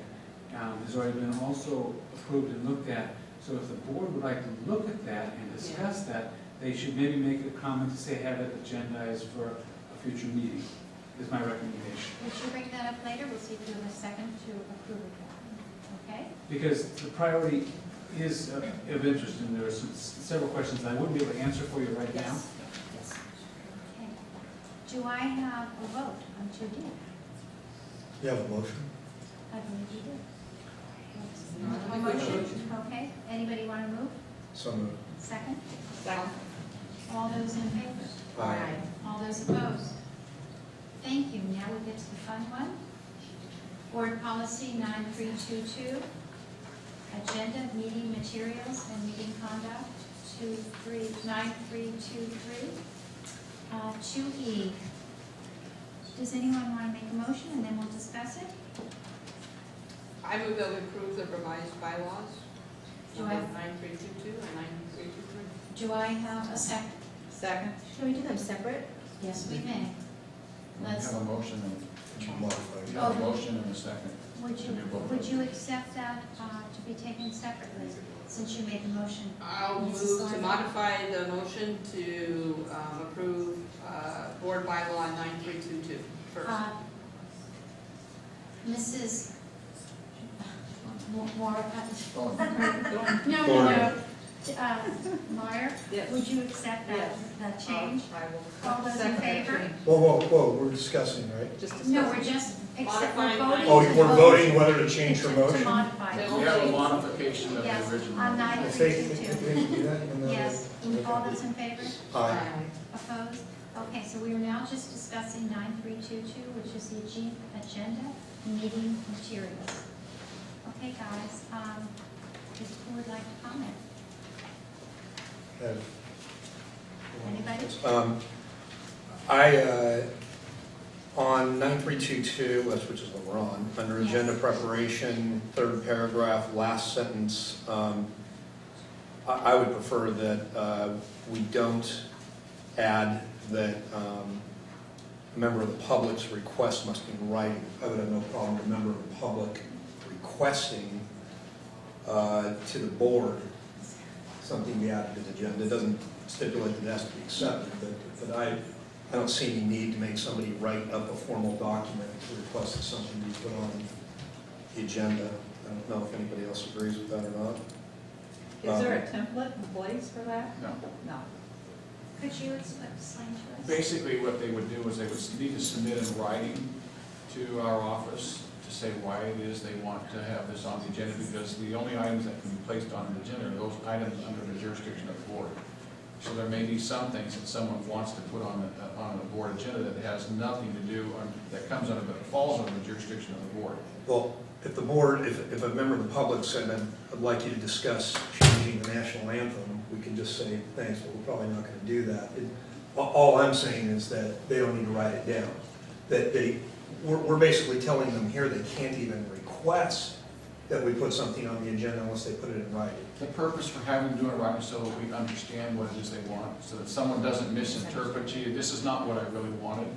has already been also approved and looked at. So if the board would like to look at that and discuss that, they should maybe make a comment to say have it agendized for a future meeting, is my recommendation. Would you bring that up later? We'll see if you have a second to approve it. Okay? Because the priority is of interest, and there are several questions I wouldn't be able to answer for you right now. Yes. Okay. Do I have a vote on 2D? You have a motion? I believe you do. A motion? Okay. Anybody want to move? So moved. Second? Second. All those in favor? Aye. All those opposed? Thank you. Now we get to the fun one. Board Policy 9322, Agenda, Meeting Materials, and Meeting Conduct, 9323. 2E. Does anyone want to make a motion, and then we'll discuss it? I move that we approve the revised bylaws, Do I- 9322 and 9323. Do I have a second? Second. Can we do them separate? Yes, we may. We Let's, have a motion and Modified. we have a motion and a second. would you accept that to be taken separately, since you made the motion? I'll move Mrs. to Garza? modify the motion to approve board bylaw 9322 first. Mrs. Moore, Go no. ahead. Meyer, Yes. would you accept that, that change? I will. All those in Second that favor? change. Whoa, we're discussing, right? Just No, discuss. we're just, except Modifying we're voting. Oh, to we're vote voting whether to change her To motion? modify. We We have a modification of Yes, the original. on I think, 9322. do that and then- Yes, all those in favor? Aye. Opposed? Okay, so we are now just discussing 9322, which is the agenda meeting materials. Okay, guys, does the board like to comment? Anybody? On 9322, which is what we're on, under Yes. agenda preparation, third paragraph, last sentence, I would prefer that we don't add that a member of the public's request must be in writing. I would have no problem with a member of the public requesting to the board something be added to the agenda. It doesn't stipulate that it has to be accepted, but I don't see any need to make somebody write up a formal document to request that something be put on the agenda. I don't know if anybody else agrees with that or not. Is there a template in place for that? No. No. Could you explain to us? Basically, what they would do is they would need to submit in writing to our office to say why it is they want to have this on the agenda, because the only items that can be placed on the agenda are those items under the jurisdiction of the board. So there may be some things that someone wants to put on the board agenda that has nothing to do, that comes under, but falls under the jurisdiction of the board. Well, if the board, if a member of the public said, I'd like you to discuss changing the national anthem, we can just say, thanks, but we're probably not going to do that. All I'm saying is that they don't need to write it down. That we're basically telling them here they can't even request that we put something on the agenda unless they put it in writing. The purpose for having them do it in writing so that we understand what it is they want, so that someone doesn't misinterpret you. This is not what I really wanted.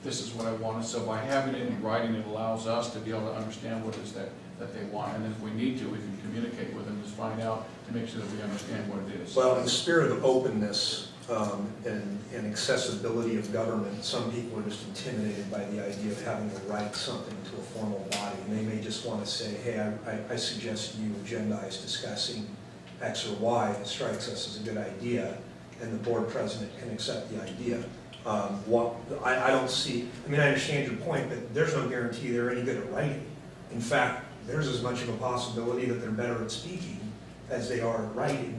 This is what I wanted. So by having it in writing, it allows us to be able to understand what it is that they want. And then if we need to, we can communicate with them, just find out to make sure that we understand what it is. Well, in the spirit of openness and accessibility of government, some people are just intimidated by the idea of having to write something to a formal body. And they may just want to say, hey, I suggest you agendize discussing X or Y. It strikes us as a good idea, and the board president can accept the idea. I don't see, I mean, I understand your point, but there's no guarantee they're any good at writing. In fact, there's as much of a possibility that they're better at speaking as they are at writing.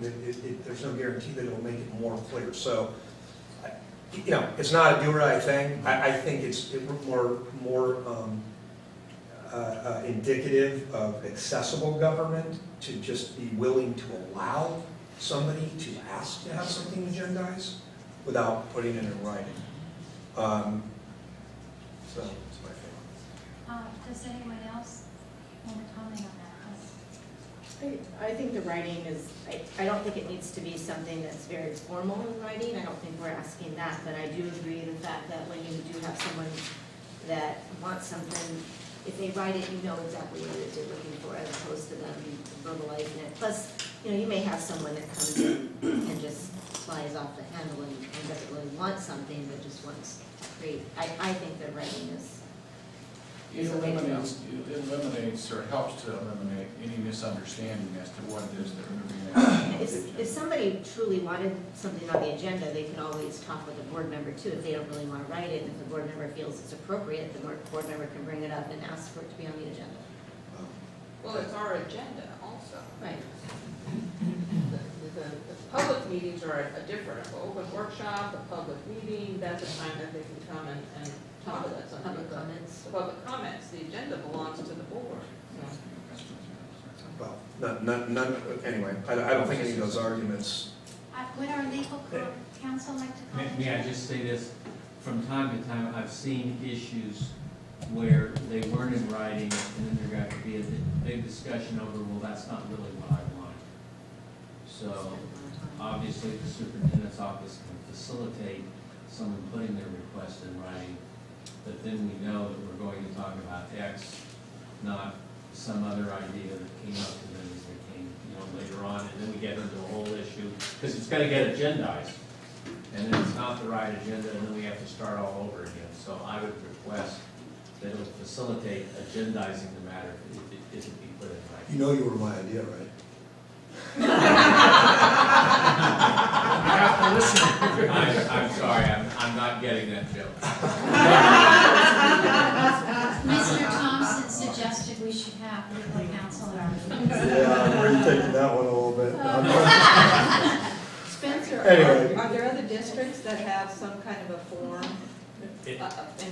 There's no guarantee that it'll make it more clear. So, you know, it's not a do or die thing. I think it's more indicative of accessible government to just be willing to allow somebody to ask to have something agendized without putting it in writing. So, that's my feeling. Does anyone else want to comment on that? I think the writing is, I don't think it needs to be something that's very formal in writing. I don't think we're asking that, but I do agree the fact that when you do have someone that wants something, if they write it, you know exactly what it is you're looking for, as opposed to them verbalizing it. Plus, you know, you may have someone that comes in and just flies off the handle and doesn't really want something, but just wants to create. I think the writing is It eliminates or helps to eliminate any misunderstanding as to what it is that we're being asked. If somebody truly wanted something on the agenda, they could always talk with the board member too, if they don't really want to write it. And if the board member feels it's appropriate, the board member can bring it up and ask for it to be on the agenda. Well, it's our agenda also. Right. The public meetings are a different, an open workshop, a public meeting, that's a time that they can come and talk to us. Public comments. The public comments, the agenda belongs to the board. Well, none, anyway, I don't think any of those arguments. Would our legal counsel like to comment? May I just say this? From time to time, I've seen issues where they weren't in writing, and then there got to be a big discussion over, well, that's not really what I want. So, obviously, the superintendent's office can facilitate someone putting their request in writing, but then we know that we're going to talk about X, not some other idea that came up to them as they came, later on, and then we get into a whole issue, because it's got to get agendized, and then it's not the right agenda, and then we have to start all over again. So I would request that it would facilitate agendizing the matter if it isn't be put in writing. You know you were my idea, right? You have to listen. I'm sorry, I'm not getting that joke. Mr. Thompson suggested we should have legal counsel at our meetings. Yeah, we're taking that one a little bit. Spencer, Anyway. are there other districts that have some kind of a form in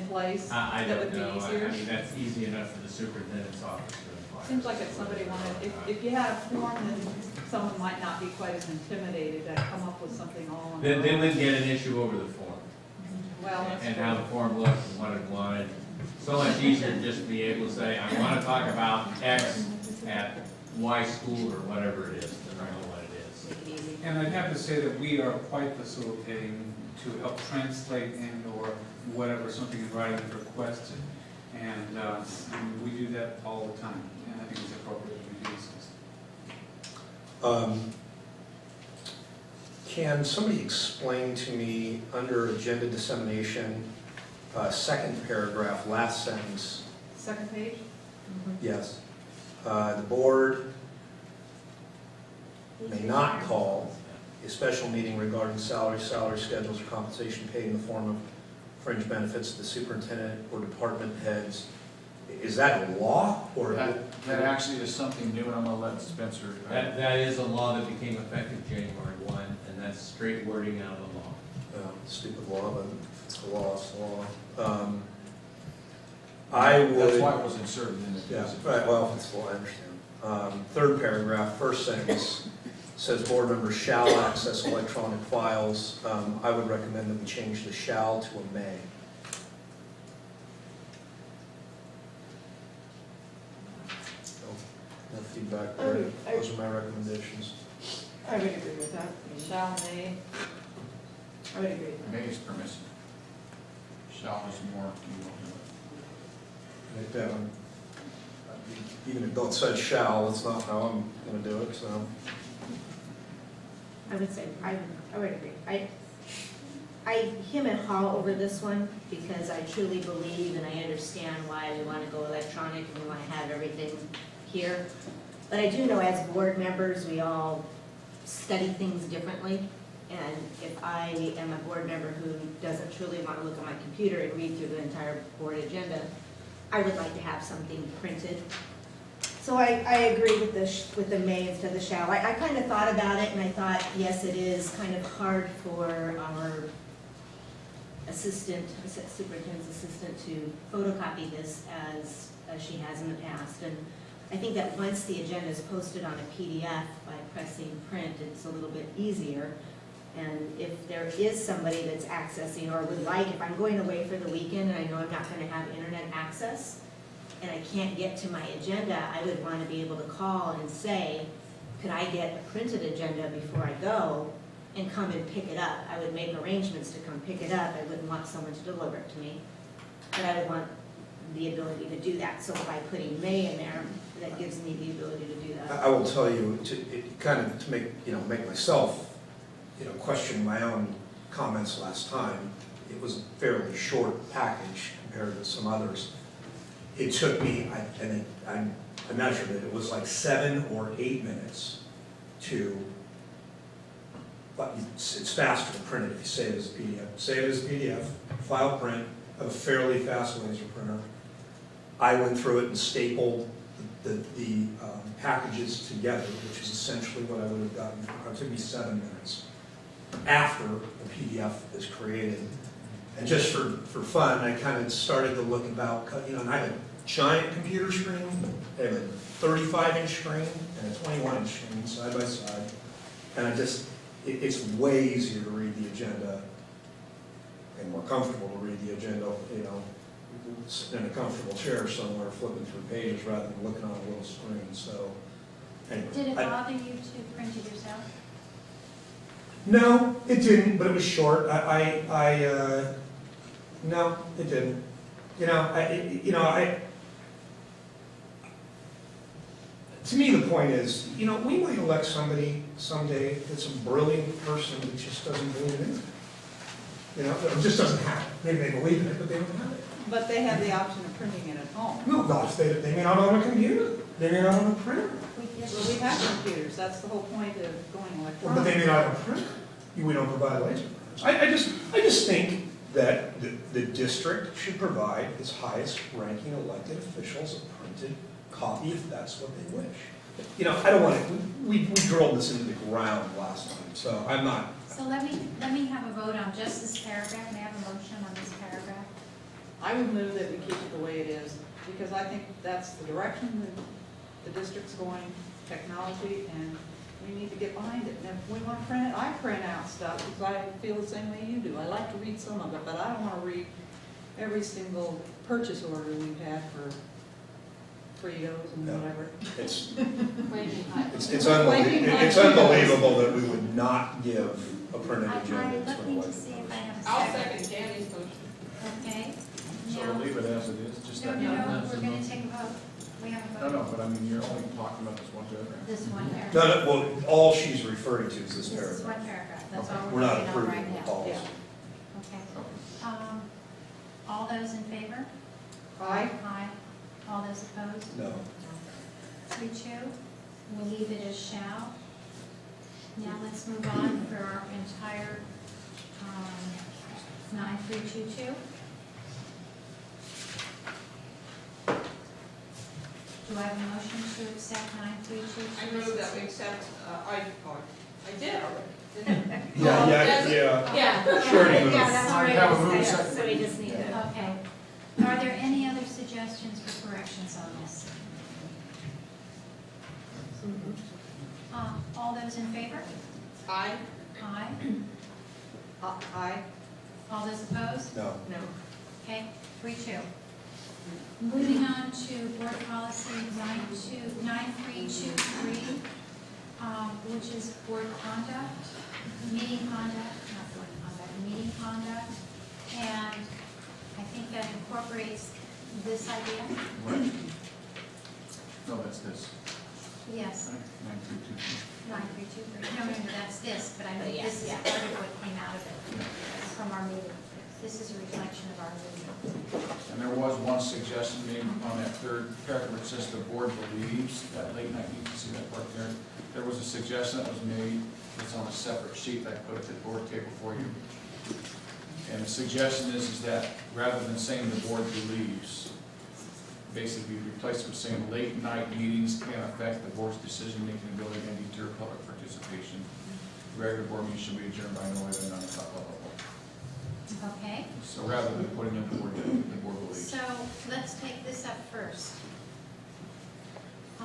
place I that would don't be know. easier? I mean, that's easy enough for the superintendent's office to inquire. Seems like if somebody wanted, if you had a form, then someone might not be quite as intimidated to come up with something all on their Then own. we'd get an issue over the form. Well, that's And true. how the form looked and what it wanted. So much easier to just be able to say, I want to talk about X at Y school or whatever it is, than I know what it is. And I'd have to say that we are quite facilitating to help translate and or whatever, something in writing is requested. And we do that all the time, and I think it's appropriate to do so. Can somebody explain to me, under agenda dissemination, second paragraph, last sentence? Second page? Yes. The board may not call a special meeting regarding salary schedules, or compensation paid in the form of fringe benefits to the superintendent or department heads. Is that a law, or? That actually is something new, and I'm gonna let Spencer. That is a law that became effective January 1, and that's straight wording out of the law. Stupid law, but it's a law, it's a law. I would. That's why it was inserted in the. Yeah, right, well, it's law, I understand. Third paragraph, first sentence, says board members shall access electronic files. I would recommend that we change the shall to a may. No feedback there. Those are my recommendations. I would agree with that. Shall, may. I would agree. May is permissive. Shall is more, you will do it. Like that one. Even if it says shall, that's not how I'm gonna do it, so. I would say, I would agree. I hem and haw over this one because I truly believe and I understand why we want to go electronic and we want to have everything here. But I do know as board members, we all study things differently. And if I am a board member who doesn't truly want to look at my computer and read through the entire board agenda, I would like to have something printed. So I agree with the may instead of the shall. I kind of thought about it and I thought, yes, it is kind of hard for our superintendent's assistant to photocopy this as she has in the past. And I think that once the agenda is posted on a PDF by pressing print, it's a little bit easier. And if there is somebody that's accessing or would like, if I'm going away for the weekend and I know I'm not going to have internet access and I can't get to my agenda, I would want to be able to call and say, could I get a printed agenda before I go and come and pick it up? I would make arrangements to come pick it up. I wouldn't want someone to deliver it to me, but I would want the ability to do that. So by putting may in there, that gives me the ability to do that. I will tell you, to make myself, question my own comments last time. It was a fairly short package compared to some others. It took me, I measured it, it was like 7 or 8 minutes to, but it's faster to print it if you save it as a PDF. Save it as a PDF, file print, have a fairly fast laser printer. I went through it and stapled the packages together, which is essentially what I would have gotten. It took me 7 minutes after the PDF is created. And just for fun, I kind of started to look about, and I have a giant computer screen, I have a 35-inch screen and a 21-inch screen side by side. And it's way easier to read the agenda and more comfortable to read the agenda, in a comfortable chair somewhere flipping through pages rather than looking on a little screen. So anyway. Did it bother you to print it yourself? No, it didn't, but it was short. No, it didn't. To me, the point is, we might elect somebody someday that's a brilliant person that just doesn't believe in it. It just doesn't have it. Maybe they believe in it, but they don't have it. But they have the option of printing it at home. No, not if they may not own a computer. They may not own a printer. Well, we have computers, that's the whole point of going electronic. But they may not have a printer. We don't provide laser printers. I just think that the district should provide its highest ranking elected officials a printed copy if that's what they wish. I don't want to, we drilled this into the ground last time, so I'm not. So let me have a vote on just this paragraph. May I have a motion on this paragraph? I would move that we keep it the way it is, because I think that's the direction that the district's going, technology, and we need to get behind it. And if we want to print it, I print out stuff, because I feel the same way you do. I like to read some of it, but I don't want to read every single purchase order we've had for Fritos and whatever. It's unbelievable that we would not give a printed agenda. I'm looking to see if I have a I'll second. second Tammy's motion. Okay. So Now, leave it as it is, just that. no, we're going to take a vote. We have a vote. No, but I mean, you're only talking about this one paragraph. This one paragraph. No, well, all she's referring to is this This is paragraph. one paragraph. That's all We're we're not voting on approving right the now. policy. Okay. All those in favor? Aye. Aye. All those opposed? No. 3-2. We'll leave it as shall. Now let's move on for our entire 9322. Do I have a motion to accept 9322? I move that we accept, I did already, didn't I? Yeah. Sure. Yeah, that's I already have a move discussed, second. so we just need to. Okay. Are there any other suggestions for corrections on this? All those in favor? Aye. Aye. Aye. All those opposed? No. No. Okay, 3-2. Moving on to board policy 9323, which is board conduct, meeting conduct, not board conduct, meeting conduct. And I think that incorporates this idea. Right. No, that's this. Yes, 9322. 9323. No, that's this, but I mean, Yeah, this is yeah. part of what came out of it from our meeting. This is a reflection of our meeting. And there was one suggestion made on that third paragraph, which says the board believes, that late night, you can see that part there. There was a suggestion that was made, it's on a separate sheet that I put at the board table for you. And the suggestion is that rather than saying the board believes, basically replace it with saying late night meetings can affect the board's decision-making ability and deter public participation. Regular board meetings should be adjourned by no later than 9 o'clock, blah, blah, blah. Okay? So rather than putting in the board believes. So let's take this up first. I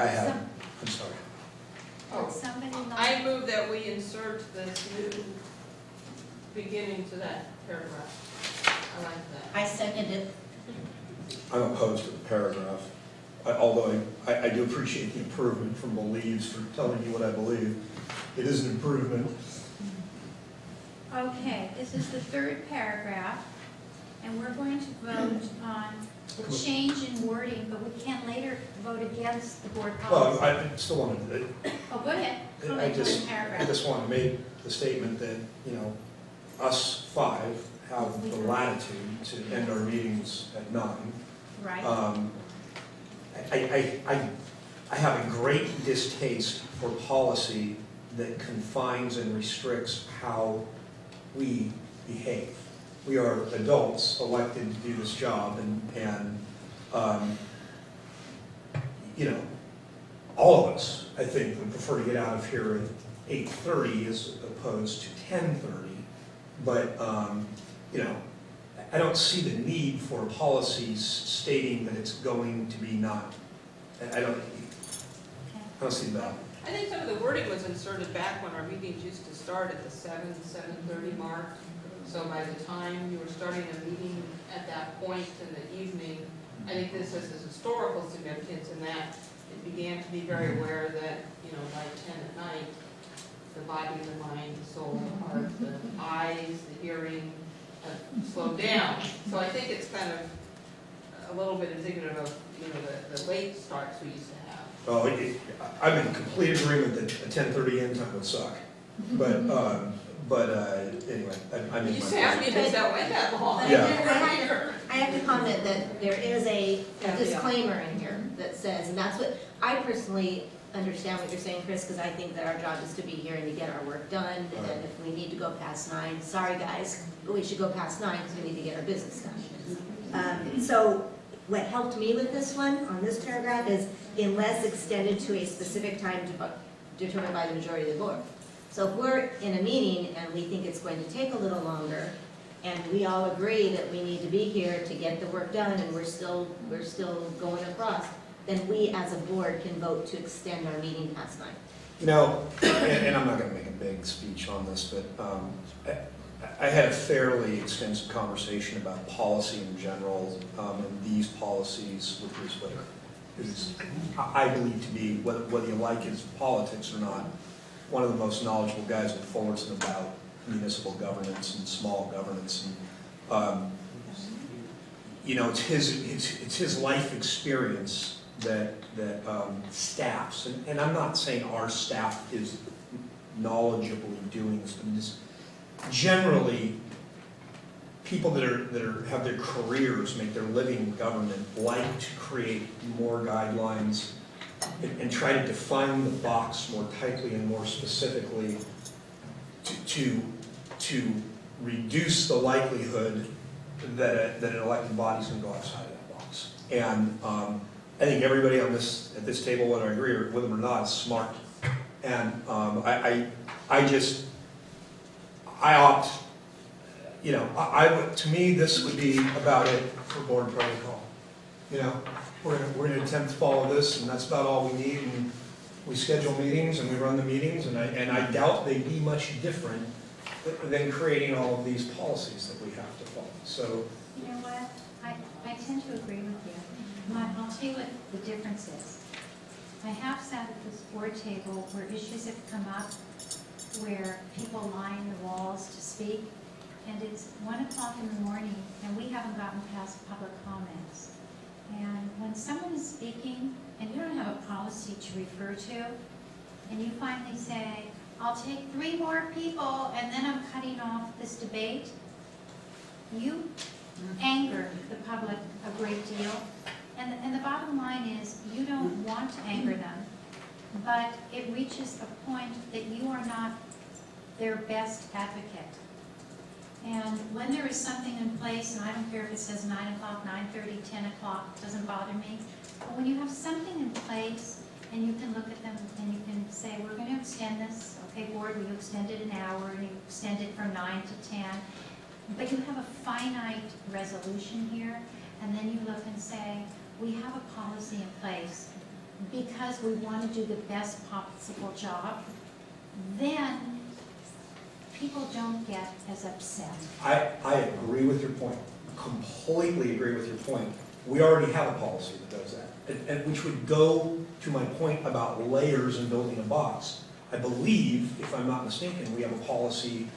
have, I'm sorry. Would somebody I like, move that we insert this new beginning to that paragraph. I like that. I second it. I'm opposed to the paragraph, although I do appreciate the improvement from believes for telling me what I believe. It is an improvement. okay, this is the third paragraph, and we're going to vote on the change in wording, but we can't later vote against the board Well, policy. I still wanted to, Oh, go ahead. Go I ahead, go just, to I paragraph. just want to make the statement that, us 5 have the latitude to end our meetings at 9. Right. I have a great distaste for policy that confines and restricts how we behave. We are adults elected to do this job, and all of us, I think, would prefer to get out of here at 8:30 as opposed to 10:30. But I don't see the need for policies stating that it's going to be not. I don't see that. I think some of the wording was inserted back when our meetings used to start at the 7:30 mark. So by the time you were starting a meeting at that point in the evening, I think this has this historical significance in that it began to be very aware that, by 10 at night, the body, the mind, the soul, the heart, the eyes, the hearing slowed down. So I think it's kind of a little bit indicative of, the late starts we used to have. Well, I'm in complete agreement that a 10:30 end time would suck. But anyway, I mean. You say our meetings that went that long. Yeah. I have to comment that there is a disclaimer in here that says, and that's what, I personally understand what you're saying, Chris, because I think that our job is to be here and to get our work done, and if we need to go past 9, sorry guys, but we should go past 9 because we need to get our business done. So what helped me with this one, on this paragraph, is unless extended to a specific time determined by the majority of the board. So if we're in a meeting and we think it's going to take a little longer, and we all agree that we need to be here to get the work done, and we're still going across, then we as a board can vote to extend our meeting past 9. And I'm not going to make a big speech on this, but I had a fairly extensive conversation about policy in general, and these policies with Bruce Whitaker, who's, I believe to be, whether you like his politics or not, one of the most knowledgeable guys in Fullerton about municipal governance and small governance. And, it's his life experience that staffs, and I'm not saying our staff is knowledgeably doing this. I mean, this generally, people that have their careers, make their living in government, like to create more guidelines and try to define the box more tightly and more specifically to reduce the likelihood that an elected body's going to go outside of that box. And I think everybody at this table, whether I agree with them or not, is smart. And I opt, you know, to me, this would be about it for board protocol. You know, we're going to attempt to follow this, and that's about all we need. And we schedule meetings and we run the meetings, and I doubt they'd be much different than creating all of these policies that we have to follow. So, you know what? I tend to agree with you. I'll tell you what the difference is. I have sat at this board table where issues have come up where people line the walls to speak, and it's 1 o'clock in the morning and we haven't gotten past public comments. And when someone is speaking and you don't have a policy to refer to, and you finally say, I'll take 3 more people and then I'm cutting off this debate, you anger the public a great deal. And the bottom line is, you don't want to anger them, but it reaches a point that you are not their best advocate. And when there is something in place, and I don't care if it says 9 o'clock, 9:30, 10 o'clock, it doesn't bother me, but when you have something in place and you can look at them and you can say, we're going to extend this, okay, board, we extend it an hour, and you extend it from 9 to 10, but you have a finite resolution here, and then you look and say, we have a policy in place because we want to do the best possible job, then people don't get as upset. I agree with your point, completely agree with your point. We already have a policy that does that, and which would go to my point about layers and building a box. I believe, if I'm not mistaken, we have a policy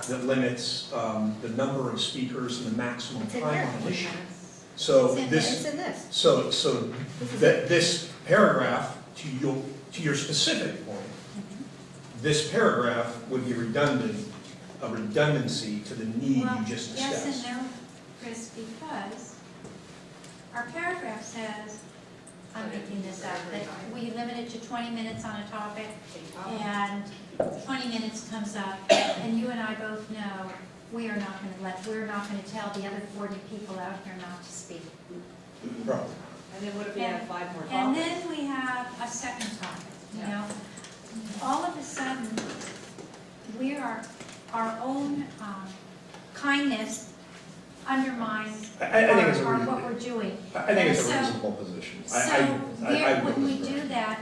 that limits the number of speakers and the maximum time on an issue. So this paragraph, to your specific point, this paragraph would be redundant, a redundancy to the need you just discussed. Yes and no, Chris, because our paragraph says, I'm making this up, that we limit it to 20 minutes on a topic, and 20 minutes comes up, and you and I both know we're not going to tell the other 40 people out here not to speak. Right. And then what if we have 5 more topics? And then we have a second topic, you know. All of a sudden, our own kindness undermines what we're doing. I think it's a reasonable position. When we do that,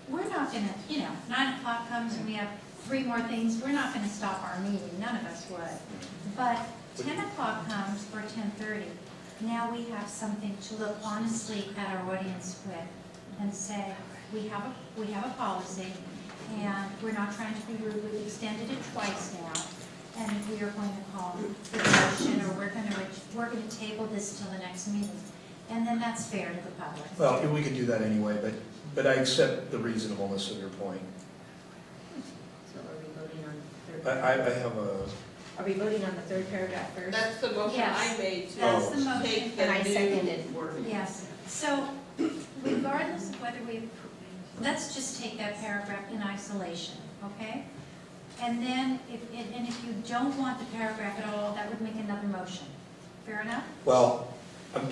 we're not going to, 9 o'clock comes and we have 3 more things, we're not going to stop our meeting, none of us would. But 10 o'clock comes, or 10:30, now we have something to look honestly at our audience with and say, we have a policy, and we're not trying to be rude, we've extended it twice now, and we are going to call the motion, or we're going to table this till the next meeting. And then that's fair to the public. Well, we could do that anyway, but I accept the reasonableness of your point. So are we voting on I have a... Are we voting on the 3rd paragraph first? That's the motion Yes, I made to that's the motion. take And I the seconded. new wording. Yes, so regardless of whether let's just take that paragraph in isolation, okay? And then, if you don't want the paragraph at all, that would make another motion. Fair enough? Well,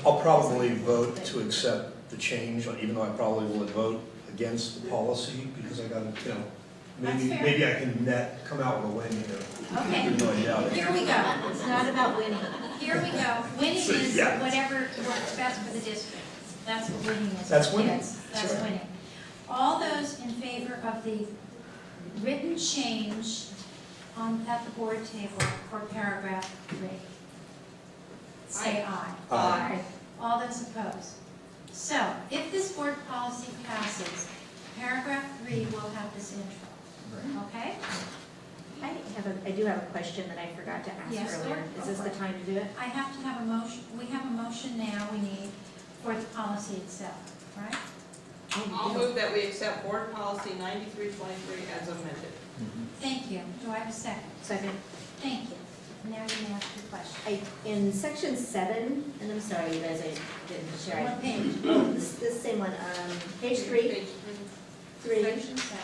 I'll probably vote to accept the change, even though I probably will vote against the policy, because I got to, maybe I can come out with a win here. Okay, Even though I doubt it. here we go. It's not about winning. Here we go. Winning is Yeah. whatever works best for the district. That's what winning is. That's winning. Yes, that's That's right. winning. All those in favor of the written change at the board table for paragraph 3, say aye. Aye. All those opposed? So, if this board policy passes, paragraph 3 will have this intro, okay? I do have a question that I forgot to ask Yes, earlier. Lord. Is this the time to do it? I have to have a motion, we have a motion now we need for the policy itself, right? I'll move that we accept board policy 9323 as amended. Thank you. Do I have a second? Second. Thank you. Now you may ask your question. In section 7, and I'm sorry, you guys, I didn't share. What page? Oh, this same one, page 3. Page 3. Section 7.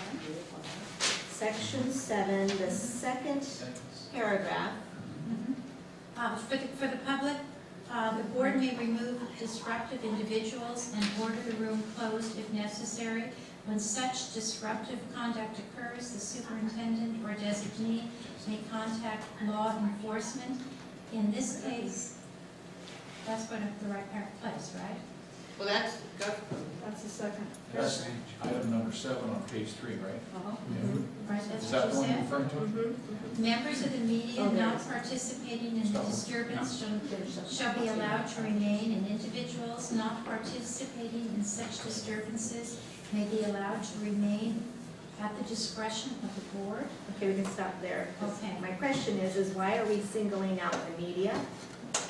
Section 7, the second paragraph. For the public, the board may remove disruptive individuals and order the room closed if necessary. When such disruptive conduct occurs, the superintendent or designee may contact law enforcement. In this case, that's what the right place, right? Well, that's That's the second. That's item number 7 on page 3, right? Yeah. Right, that's Is what that you the one you're said? referring to? Members of the media Oh, there it not is. participating in the disturbance shall be allowed to remain, and individuals not participating in such disturbances may be allowed to remain at the discretion of the board. Okay, we can stop there. Okay. My question is why are we singling out the media?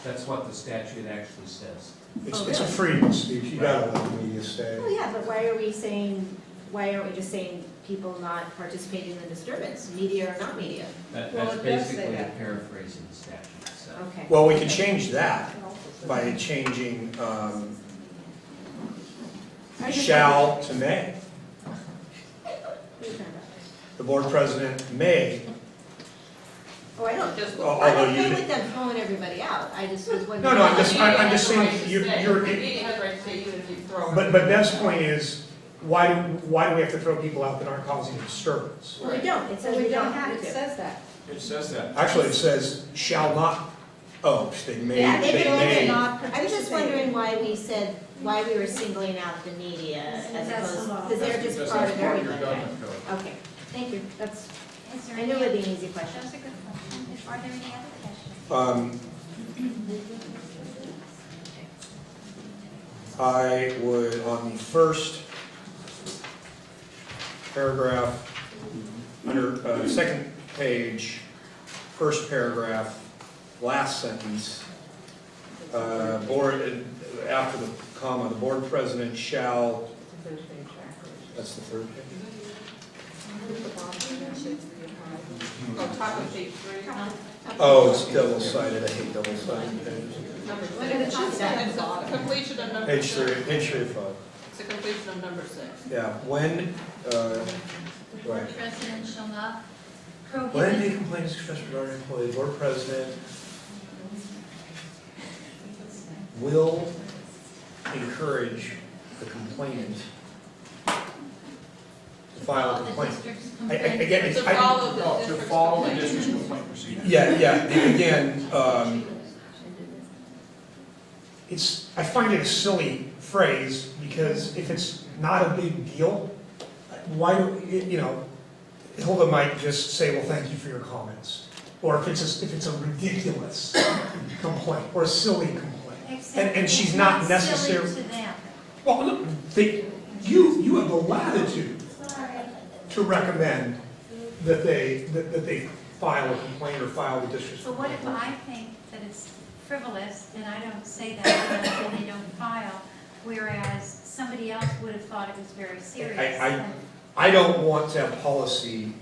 That's what the statute actually says. It's a freedom of speech, you gotta let the media stay. Oh, yeah, but why aren't we just saying people not participating in the disturbance, media or not media? That's Well, it does say basically that. paraphrasing the statute, so. Okay. Well, we could change that by changing shall to may. The board president may. Oh, I don't, just. I'm okay with them throwing everybody out, I just was wondering. No, I'm just saying, you're, The media has the right to say even if you throw. but Bev's point is, why do we have to throw people out that aren't causing a disturbance? Well, we don't, it says we don't have It to. says that. It says that. Actually, it says shall not, they may, Yeah, they may. not. I was just wondering why we were singling out the media as That's opposed, the law. because they're just Because part that's of part of everything. your government code. Okay, thank you, that's, Is there I any knew it would be other- an easy question. That's a good question. Are there any other questions? I would, on the first paragraph, under, second page, first paragraph, last sentence, board, after the comma, the board president shall, that's the third page? On top of page 3. Oh, it's double-sided, I hate double-sided pages. Number 6. It's the completion of number 6. Page 3 of 5. It's the completion of number 6. Yeah, when, The board right. president shall not When prohibit. a complaint is expressed regarding an employee, the board president will encourage the complainant to file a complaint. Again, To follow the No, to district's follow the complaint. district's complaint procedure. Yeah, again, I find it a silly phrase, because if it's not a big deal, why do, Hilda might just say, well, thank you for your comments. Or if it's a ridiculous complaint, or a silly complaint. Except And it's she's not silly necessarily. to them. Well, look, you have the latitude to recommend that they file a complaint or file the district's But what complaint. if I think that it's frivolous, and I don't say that, and they don't file, whereas somebody else would have thought it was very serious? I don't want to have policy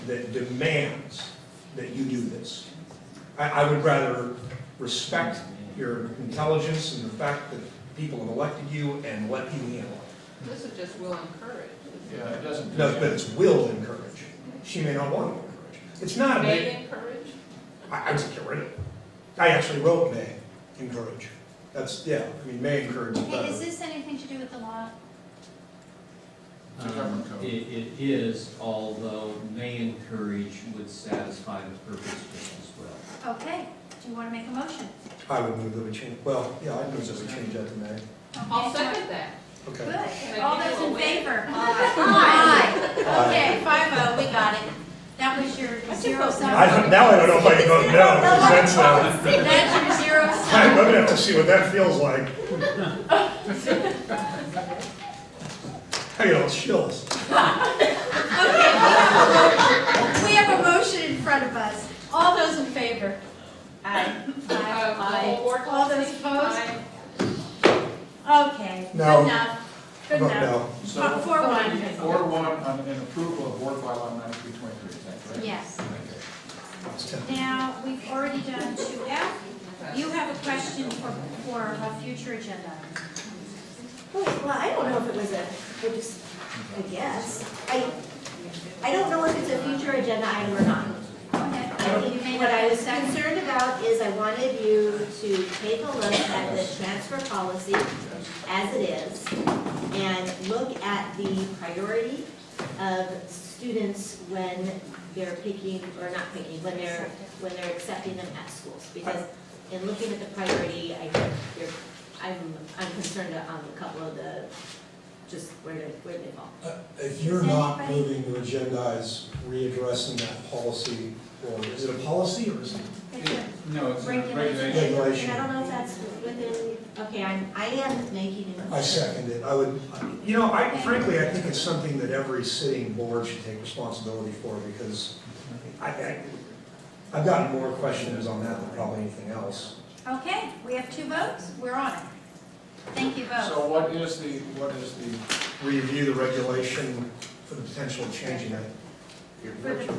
that demands that you do this. I would rather respect your intelligence and the fact that people have elected you and let you handle it. This is just will encourage. Yeah, it doesn't. No, but it's will encourage. She may not want to encourage. It's not a big. May encourage? I would get rid of it. I actually wrote may encourage. That's, may encourage is Hey, better. is this anything to do with the law? It's a government code. It is, although may encourage would satisfy the purpose just as well. Okay, do you want to make a motion? I would move that we change, I'd move that we change that to may. I'll second that. Okay. Good. I All give those you a in win? favor? Aye. Okay, 5-0, we got it. That was your zero sum. Now I don't know if I can vote no, because that's, That's your zero sum. I'm gonna have to see what that feels like. I get chills. We have a motion in front of us. All those in favor? Aye. The whole board All those policy? opposed? Aye. Okay, good No. enough. How about no? So, 4-1. 4-1 on an approval of board bylaw 9323, is that correct? Yes. It's 10. Now, we've already done 2F. You have a question for a future agenda. Well, I don't know if it was I guess. I don't know if it's a future agenda item or not. What I was concerned about is I wanted you to take a look at the transfer policy as it is and look at the priority of students when they're picking, or not picking, when they're accepting them at schools. Because in looking at the priority, I'm concerned on a couple of the, just where they fall. If you're not moving to agendize readdressing that policy, or is it a policy or is it? No, it's a Regulation. Regulation. And I don't know if that's within, okay, I am making it. I second it. Frankly, I think it's something that every sitting board should take responsibility for, because I've gotten more questions on that than probably anything else. Okay, we have 2 votes. We're on it. Thank you both. So what is the, Review the regulation for the potential of changing it.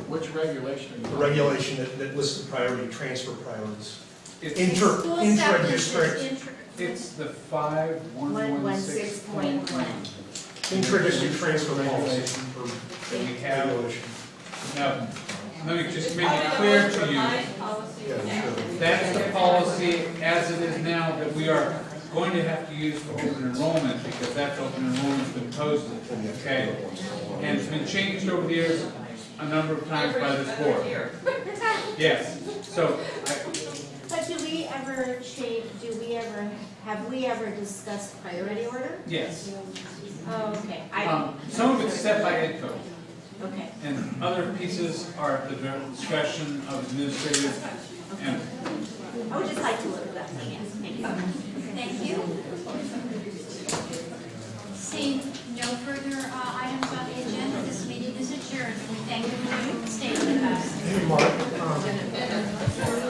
which regulation are you The talking regulation that lists the priority, transfer priorities. It's Intra-district. It's the 5116.1. Intra-district transfer policy. That we have. Regulation. Now, let me just make it clear to you, Yeah, sure. that's the policy as it is now that we are going to have to use for open enrollment, because that's open enrollment's been posted, okay? And it's been changed over the years a number of times by this board. Yes, so, But have we ever discussed priority order? yes. Oh, okay. Some of it's set by ed code, Okay. and other pieces are at the discretion of administrators. And I would just like to look at that, yes, thank you. Thank you. Seeing no further items on the agenda, this meeting is adjourned. We thank you for staying with us. Hey, Mark.